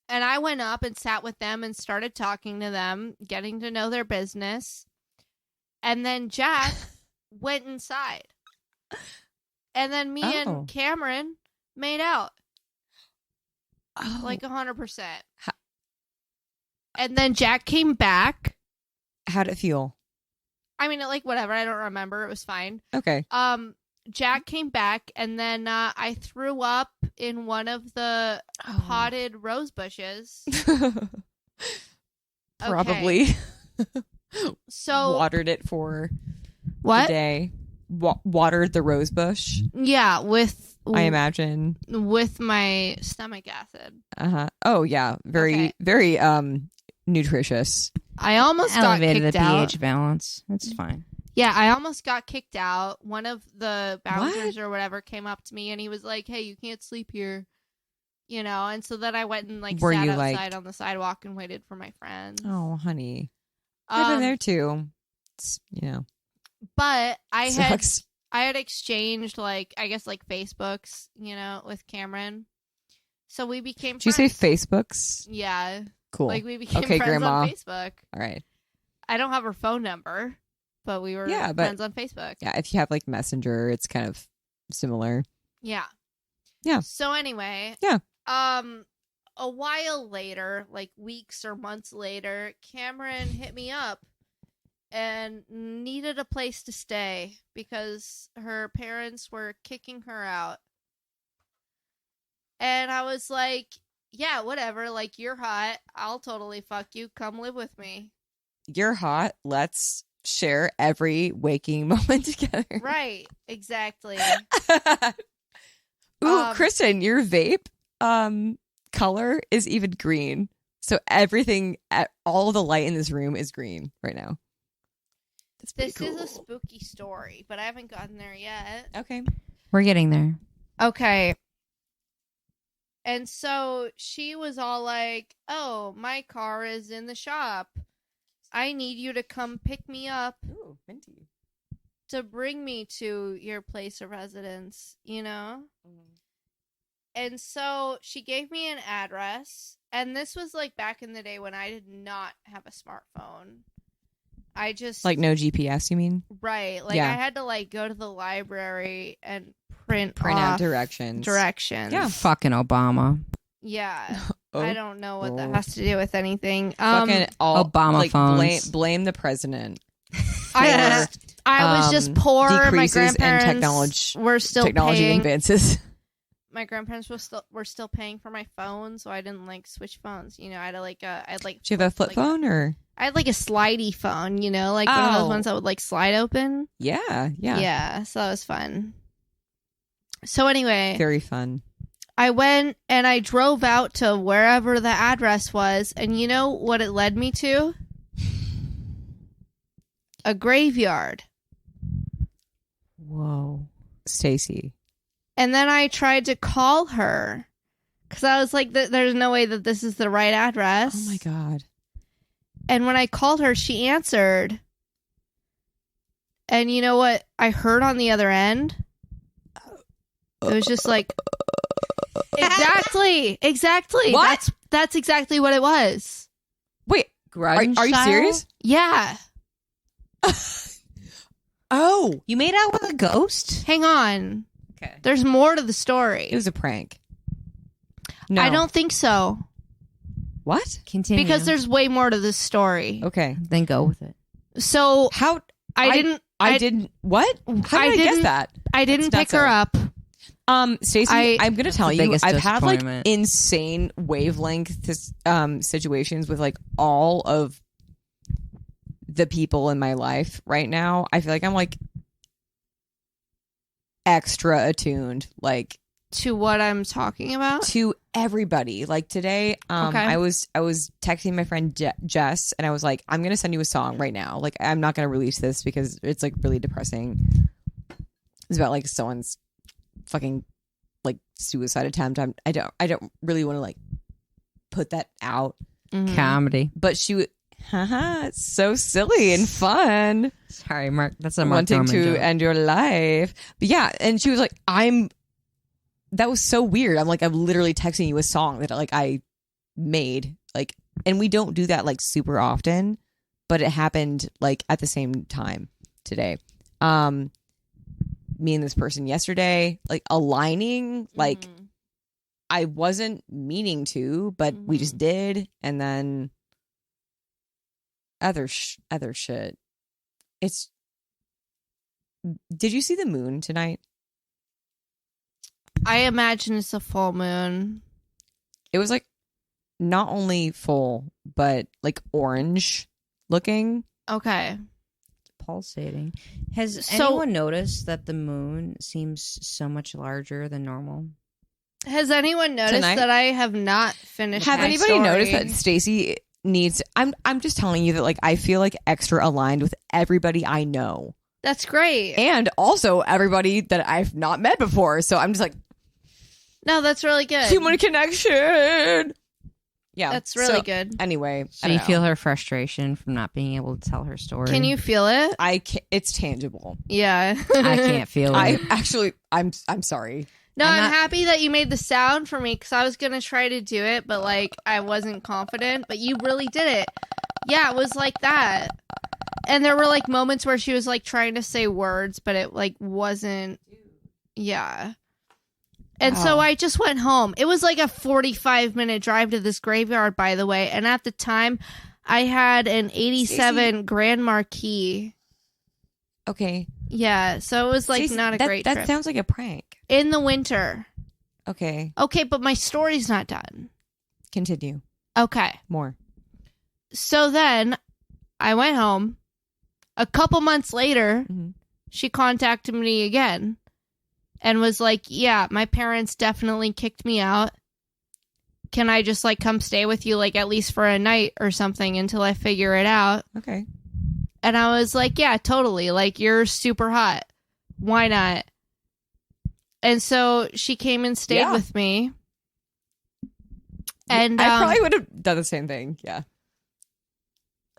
And I went up and sat with them and started talking to them, getting to know their business. And then Jack went inside. And then me and Cameron made out. Like 100%. And then Jack came back. How'd it feel? I mean, like, whatever. I don't remember. It was fine. Okay. Jack came back, and then I threw up in one of the potted rose bushes. Probably. So watered it for what? the day. Watered the rose bush. Yeah, I imagine with my stomach acid. Oh yeah, very nutritious. I almost elevated got kicked the out. pH balance. That's fine. Yeah, I almost got kicked out. One of the bouncers or whatever came up to me and he was like, "Hey, you can't sleep here." You know, and so then I went and Were sat you, outside on the sidewalk and waited for my friends. Oh, honey. I've been there too. It's, But I sucks. had exchanged I guess Facebooks, with Cameron. So we became Did friends. you say Facebooks? Yeah. Cool. We became Okay, friends Grandma. on Facebook. All right. I don't have her phone number, but we were friends on Facebook. Yeah, if you have Messenger, it's kind of similar. Yeah. Yeah. So anyway. Yeah. A while later, weeks or months later, Cameron hit me up and needed a place to stay because her parents were kicking her out. And I was like, yeah, whatever. You're hot. I'll totally fuck you. Come live with me. You're hot. Let's share every waking moment together. Right. Exactly. Ooh, Kristen, your vape color is even green. So everything, all the light in this room is green right now. This is a spooky story, but I haven't gotten there yet. Okay. We're getting there. Okay. And so she was all like, "Oh, my car is in the shop. I need you to come pick me up Ooh, minty. to bring me to your place of residence, And so she gave me an address, and this was back in the day when I did not have a smartphone. I just no GPS, you mean? right, Yeah. I had to go to the library and print Out off directions. Yeah. Fucking Obama. Yeah. Oh. I don't know what that has to do with anything. Fucking all Obama phones. Blame the president. I was just poor. My Decreases in grandparents were still technology paying. advances. My grandparents were still paying for my phone, so I didn't switch phones. I had Do you have a flip phone or? I had a slidey phone, one of those ones that would slide open. Yeah. Yeah, so that was fun. So anyway, Very fun. I went and I drove out to wherever the address was, and you know what it led me to? A graveyard. Whoa. Stacey. And then I tried to call her because I was like, there's no way that this is the right address. Oh my God. And when I called her, she answered. And you know what I heard on the other end? It was just exactly. What? That's exactly what it was. Wait, are you serious? Yeah. Oh, You made out with a ghost? Hang on. okay. There's more to the story. It was a prank. No, I don't think so. What? Continue. Because there's way more to this story. Okay. Then go with it. So How? I didn't. I didn't. What? How I did I guess didn't- that? I didn't That's pick her nuts. up. Stacey, I'm gonna tell the you, biggest I've had disappointment. insane wavelength situations with all of the people in my life right now. I feel like I'm extra attuned, To what I'm talking about? to everybody. Today, Okay. I was texting my friend Jess, and I was like, I'm gonna send you a song right now. I'm not gonna release this because it's really depressing. It's about someone's fucking suicide attempt. I don't really want to put that out. Mhm. Comedy. But she Haha, it's so silly and fun. Sorry, Mark. That's a Mark Wanting Norman to joke. end your life. But yeah, and she was like, that was so weird. I'm literally texting you a song that I made. Like, and we don't do that like super often, but it happened like at the same time today. Me and this person yesterday, like aligning, like I wasn't meaning to, but we just did. And then other shit. Did you see the moon tonight? I imagine it's a full moon. It was like not only full, but like orange looking. Okay. Pulsating. Has So- anyone noticed that the moon seems so much larger than normal? Has anyone noticed Tonight? that I have not finished Have my anybody story? noticed that Stacey needs? I'm just telling you that like I feel like extra aligned with everybody I know, That's great. and also everybody that I've not met before. So I'm just like No, that's really good. human connection. Yeah, That's really so, good. Anyway, So I you don't know. feel her frustration from not being able to tell her story? Can you feel it? I can't, it's tangible. Yeah. I can't feel I it. actually, I'm sorry. No, I'm I'm not- happy that you made the sound for me because I was going to try to do it, but like I wasn't confident. But you really did it. Yeah, it was like that. And there were like moments where she was like trying to say words, but it like wasn't. Yeah. And so Wow. I just went home. It was like a 45-minute drive to this graveyard, by the way. And at the time, I had an 87 Grand Marquis. Okay, Yeah, so it was like Stacey, not a that, great That trip. sounds like a prank. In the winter. Okay, Okay, but my story's not done. continue Okay. more. So then I went home. A couple months later, Mhm. she contacted me again and was like, yeah, my parents definitely kicked me out. Can I just like come stay with you like at least for a night or something until I figure it out? Okay, And I was like, yeah, totally. Like, you're super hot. Why not? And so she came and stayed Yeah. with me. And I probably would have done the same thing. Yeah.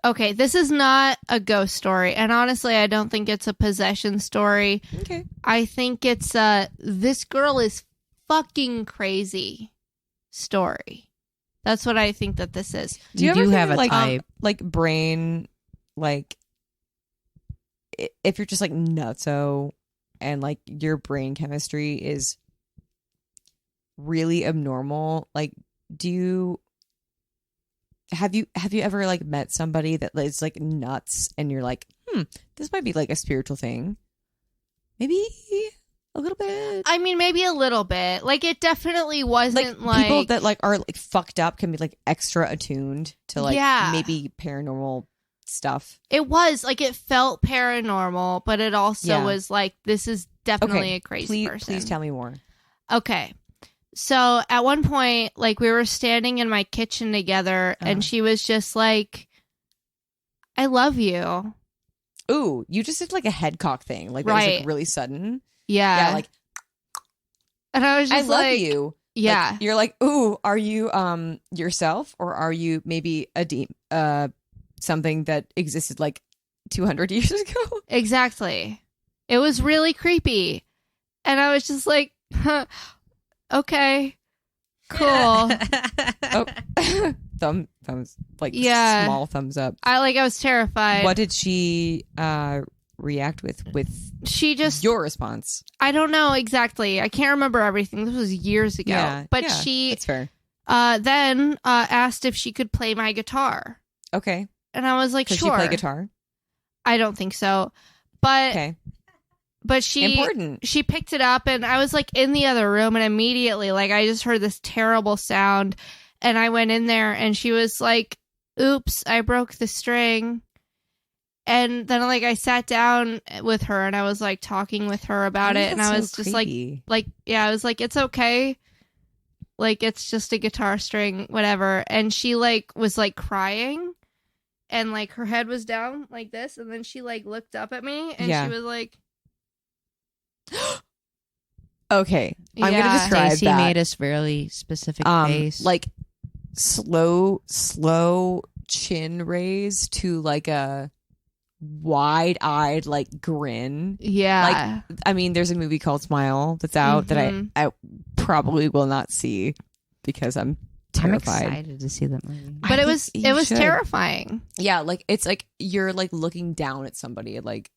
okay, this is not a ghost story. And honestly, I don't think it's a possession story. Okay. I think it's this girl is fucking crazy story. That's what I think that this is. You ever do feel have a like, type. like brain, like if you're just like nutso, and like your brain chemistry is really abnormal. Like, have you ever like met somebody that is like nuts, and you're like, this might be like a spiritual thing, maybe a little bit. I mean, maybe a little bit. Like, it definitely wasn't like people that like are like fucked up can be like extra attuned to like Yeah. maybe paranormal stuff. it was like it felt paranormal, but it also Yeah. was like this is definitely Okay, a crazy person. Please tell me more. Okay. So at one point, like we were standing in my kitchen together, and she was just like, "I love you." Ooh, you just did like a head cock thing, like that was Right. like really sudden. Yeah. Yeah, like and I was I just love like, you. Yeah. Like, you're like, ooh, are you yourself, or are you maybe something that existed like 200 years ago? Exactly. It was really creepy. And I was just like, huh, okay, cool. Oh, thumbs, like Yeah. small thumbs up. I was terrified. What did she react with She just, your response? I don't know exactly. I can't remember everything. This was years ago. Yeah, But yeah, she it's fair. then asked if she could play my guitar. Okay, And I was like, because sure. she play guitar. I don't think so. But Okay, but she important. she picked it up, and I was like in the other room, and immediately like I just heard this terrible sound, and I went in there, and she was like, oops, I broke the string. And then like I sat down with her, and I was like talking with her about it, and I was just like yeah, I was like, it's okay, like it's just a guitar string, whatever. And she like was like crying, and like her head was down like this, and then she like looked up at me, and Yeah. she was like, okay, I'm Yeah. gonna describe Stacey that. made us really specific face. Like slow chin raise to like a wide-eyed like grin. Yeah. Like, I mean, there's a movie called Smile that's out that I probably will not see because I'm terrified. I'm excited to see that movie. But it was should. terrifying. Yeah, like it's like you're like looking down at somebody like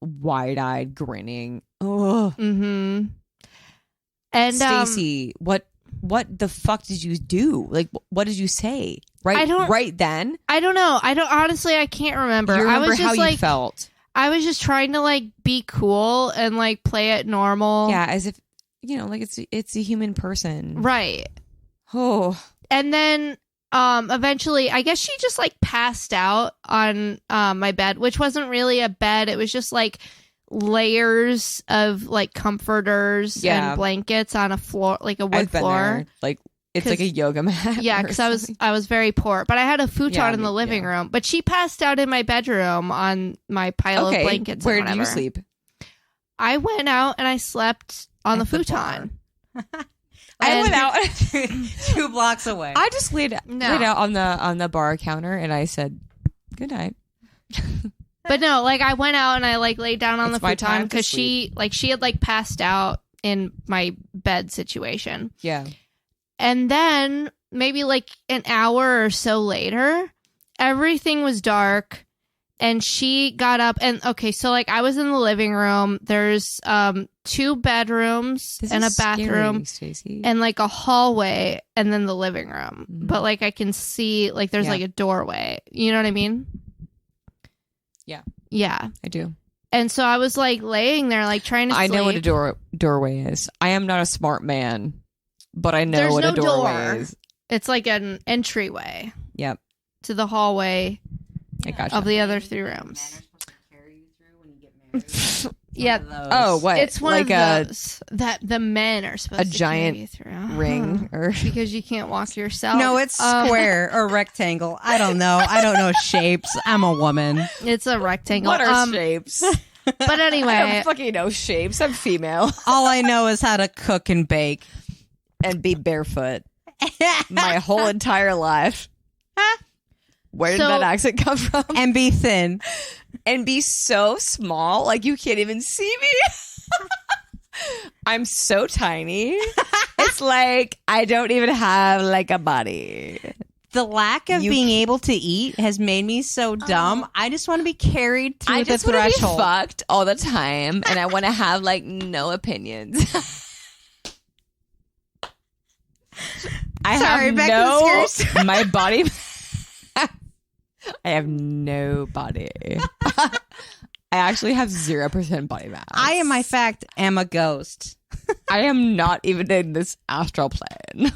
wide-eyed grinning. Oh, Mm-hmm. And Stacey, what the fuck did you do? Like, what did you say? Right then. I don't know. I can't remember. You remember I was just how like, you felt? I was just trying to like be cool and like play it normal. Yeah, as if like it's a human person, Right. Oh, and then eventually, I guess she just like passed out on my bed, which wasn't really a bed. It was just like layers of like comforters and blankets on a floor, like a wood floor. There. Like it's like a yoga mat. Yeah, because I was very poor, but I had a futon in the living room. But she passed out in my bedroom on my pile of blankets. Where did you sleep? I went out and I slept on the futon. I went out 2 blocks away. I just laid out on the bar counter and I said good night. But no, like I went out and I like laid down on the futon because she had like passed out in my bed situation. Yeah. And then maybe like an hour or so later, everything was dark and she got up and so like I was in the living room. There's 2 bedrooms and a bathroom and like a hallway and then the living room. Mm-hmm. But like I can see like there's like a doorway. You know what I mean? Yeah. Yeah. I do. And so I was like laying there like trying to sleep. I know what a doorway is. I am not a smart man, but I know what a doorway is. It's like an entryway. Yep. To the hallway of the other 3 rooms. Yeah. Oh, what? It's one like of those that the men are supposed to giant carry you through. ring or because you can't walk yourself. No, it's square or rectangle. I don't know. I don't know shapes. I'm a woman. It's a rectangle. What are shapes? But anyway, I don't fucking know shapes. I'm female. All I know is how to cook and bake and be barefoot. My whole entire life. Where did that accent come from? And be thin. And be so small, like you can't even see me. I'm so tiny. It's like I don't even have like a body. The lack of being able to eat has made me so dumb. I just want to be carried through the threshold. I just want to be fucked all the time, and I want to have like no opinions. My body. I have no body. I actually have 0% body mass. I, in my fact, am a ghost. I am not even in this astral plane.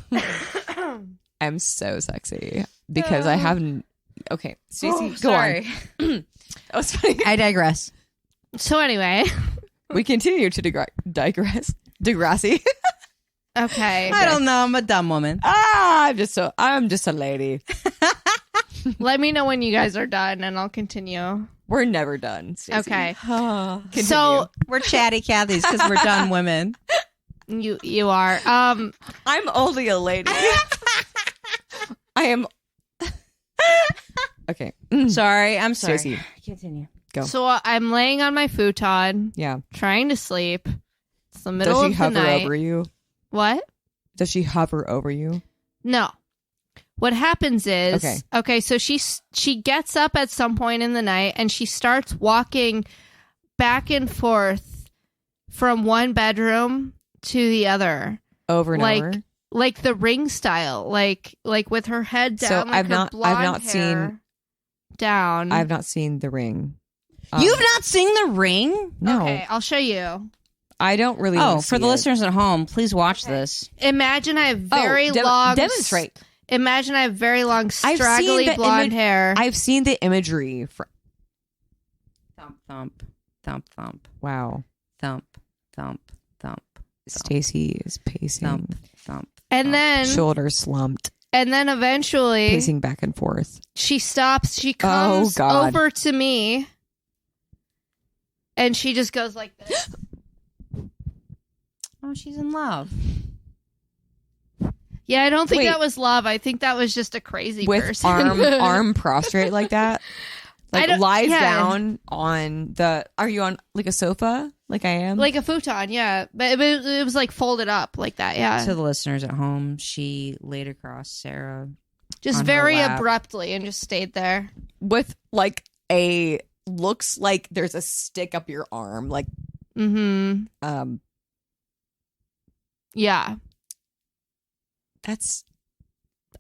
I'm so sexy because I have. Okay, Stacey, go on. That was funny. I digress. So anyway, we continue to digress. Degrassi. Okay. I don't know. I'm a dumb woman. I'm just a lady. Let me know when you guys are done and I'll continue. We're never done, Stacey. Okay. So we're chatty Cathy's because we're done women. You are. I'm only a lady. I am. Okay. Sorry. I'm sorry. Stacey, continue. Go. So I'm laying on my futon. Yeah. Trying to sleep. It's the middle of the night. Does she hover over you? What? Does she hover over you? No. What happens is, okay, so she gets up at some point in the night and she starts walking back and forth from one bedroom to the other. Over and over? Like the Ring style, like with her head down. So like I've not seen down. I've not seen The Ring. You've not seen The Ring? No. Okay, I'll show you. I don't really. For the listeners at home, please watch this. Imagine I have very long. Demonstrate. Imagine I have very long, straggly blonde hair. I've seen the imagery. Thump, thump, thump, thump. Wow. Thump, thump, thump. Stacey is pacing. Thump, thump. And then shoulders slumped. And then eventually pacing back and forth. She stops. She comes over to me, and she just goes like this. Oh, she's in love. Yeah, I don't think Wait. that was love. I think that was just a crazy with person. arm prostrate like that, I like don't- lies yeah. down on the. Are you on like a sofa? Like I am. Like a futon, yeah. But it was like folded up like that, yeah. To the listeners at home, she laid across Sarah. Just on her very lap. abruptly and just stayed there. with like a looks like there's a stick up your arm, like Mm-hmm. Yeah. that's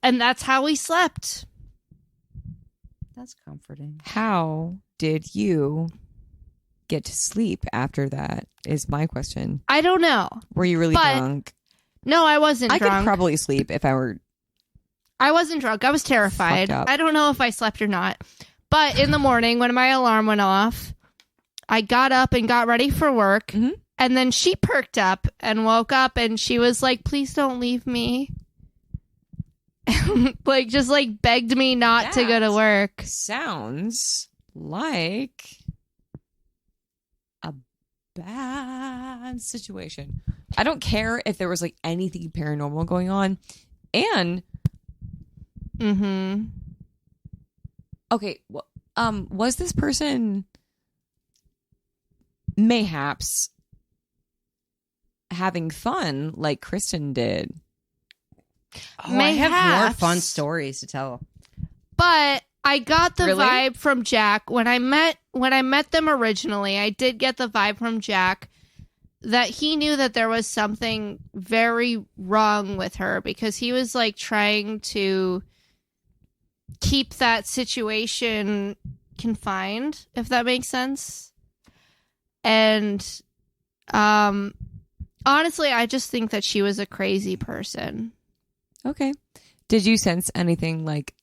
And that's how we slept. That's comforting. how did you get to sleep after that? Is my question. I don't know. Were you really But drunk? No, I wasn't I drunk. could probably sleep if I were. I wasn't drunk. I was terrified. Fucked up. I don't know if I slept or not. But in the morning, when my alarm went off, I got up and got ready for work. Mhm. And then she perked up and woke up and she was like, please don't leave me. Like, just like begged me not to go to work. Sounds like a bad situation. I don't care if there was like anything paranormal going on. And Mm-hmm. okay, was this person mayhaps having fun like Kristen did? Oh, I have more Mayhaps. fun stories to tell. But I got the Really? vibe from Jack when I met them originally. I did get the vibe from Jack that he knew that there was something very wrong with her because he was like trying to keep that situation confined, if that makes sense. And honestly, I just think that she was a crazy person. Okay. Did you sense anything like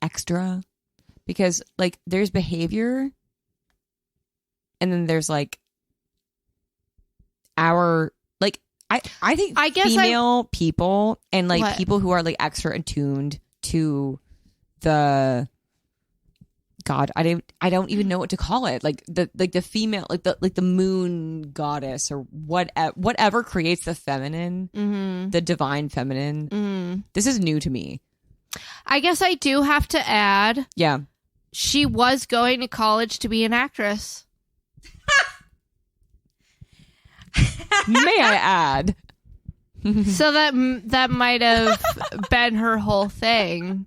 extra? Because like there's behavior and then there's like our like I think I guess female people and like What? people who are like extra attuned to the God, I don't even know what to call it. Like the female, like the moon goddess or whatever creates the feminine, Mm-hmm. the divine feminine. Mm. This is new to me. I guess I do have to add, Yeah. she was going to college to be an actress. May I add? So that might have been her whole thing.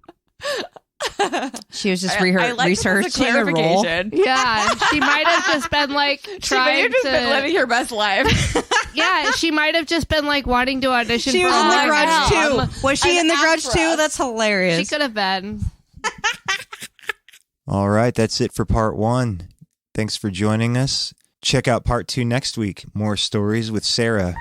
She was just I like that that's a researching her role. clarification. Yeah, she might have just been like She may trying have just been to. living her best life. Yeah, she might have just been like wanting to audition. She for was in The Grudge Grudge too. too. Was she An in The Grudge actress. too? That's hilarious. She could have been. All right, that's it for part 1. Thanks for joining us. Check out part 2 next week. More stories with Sarah.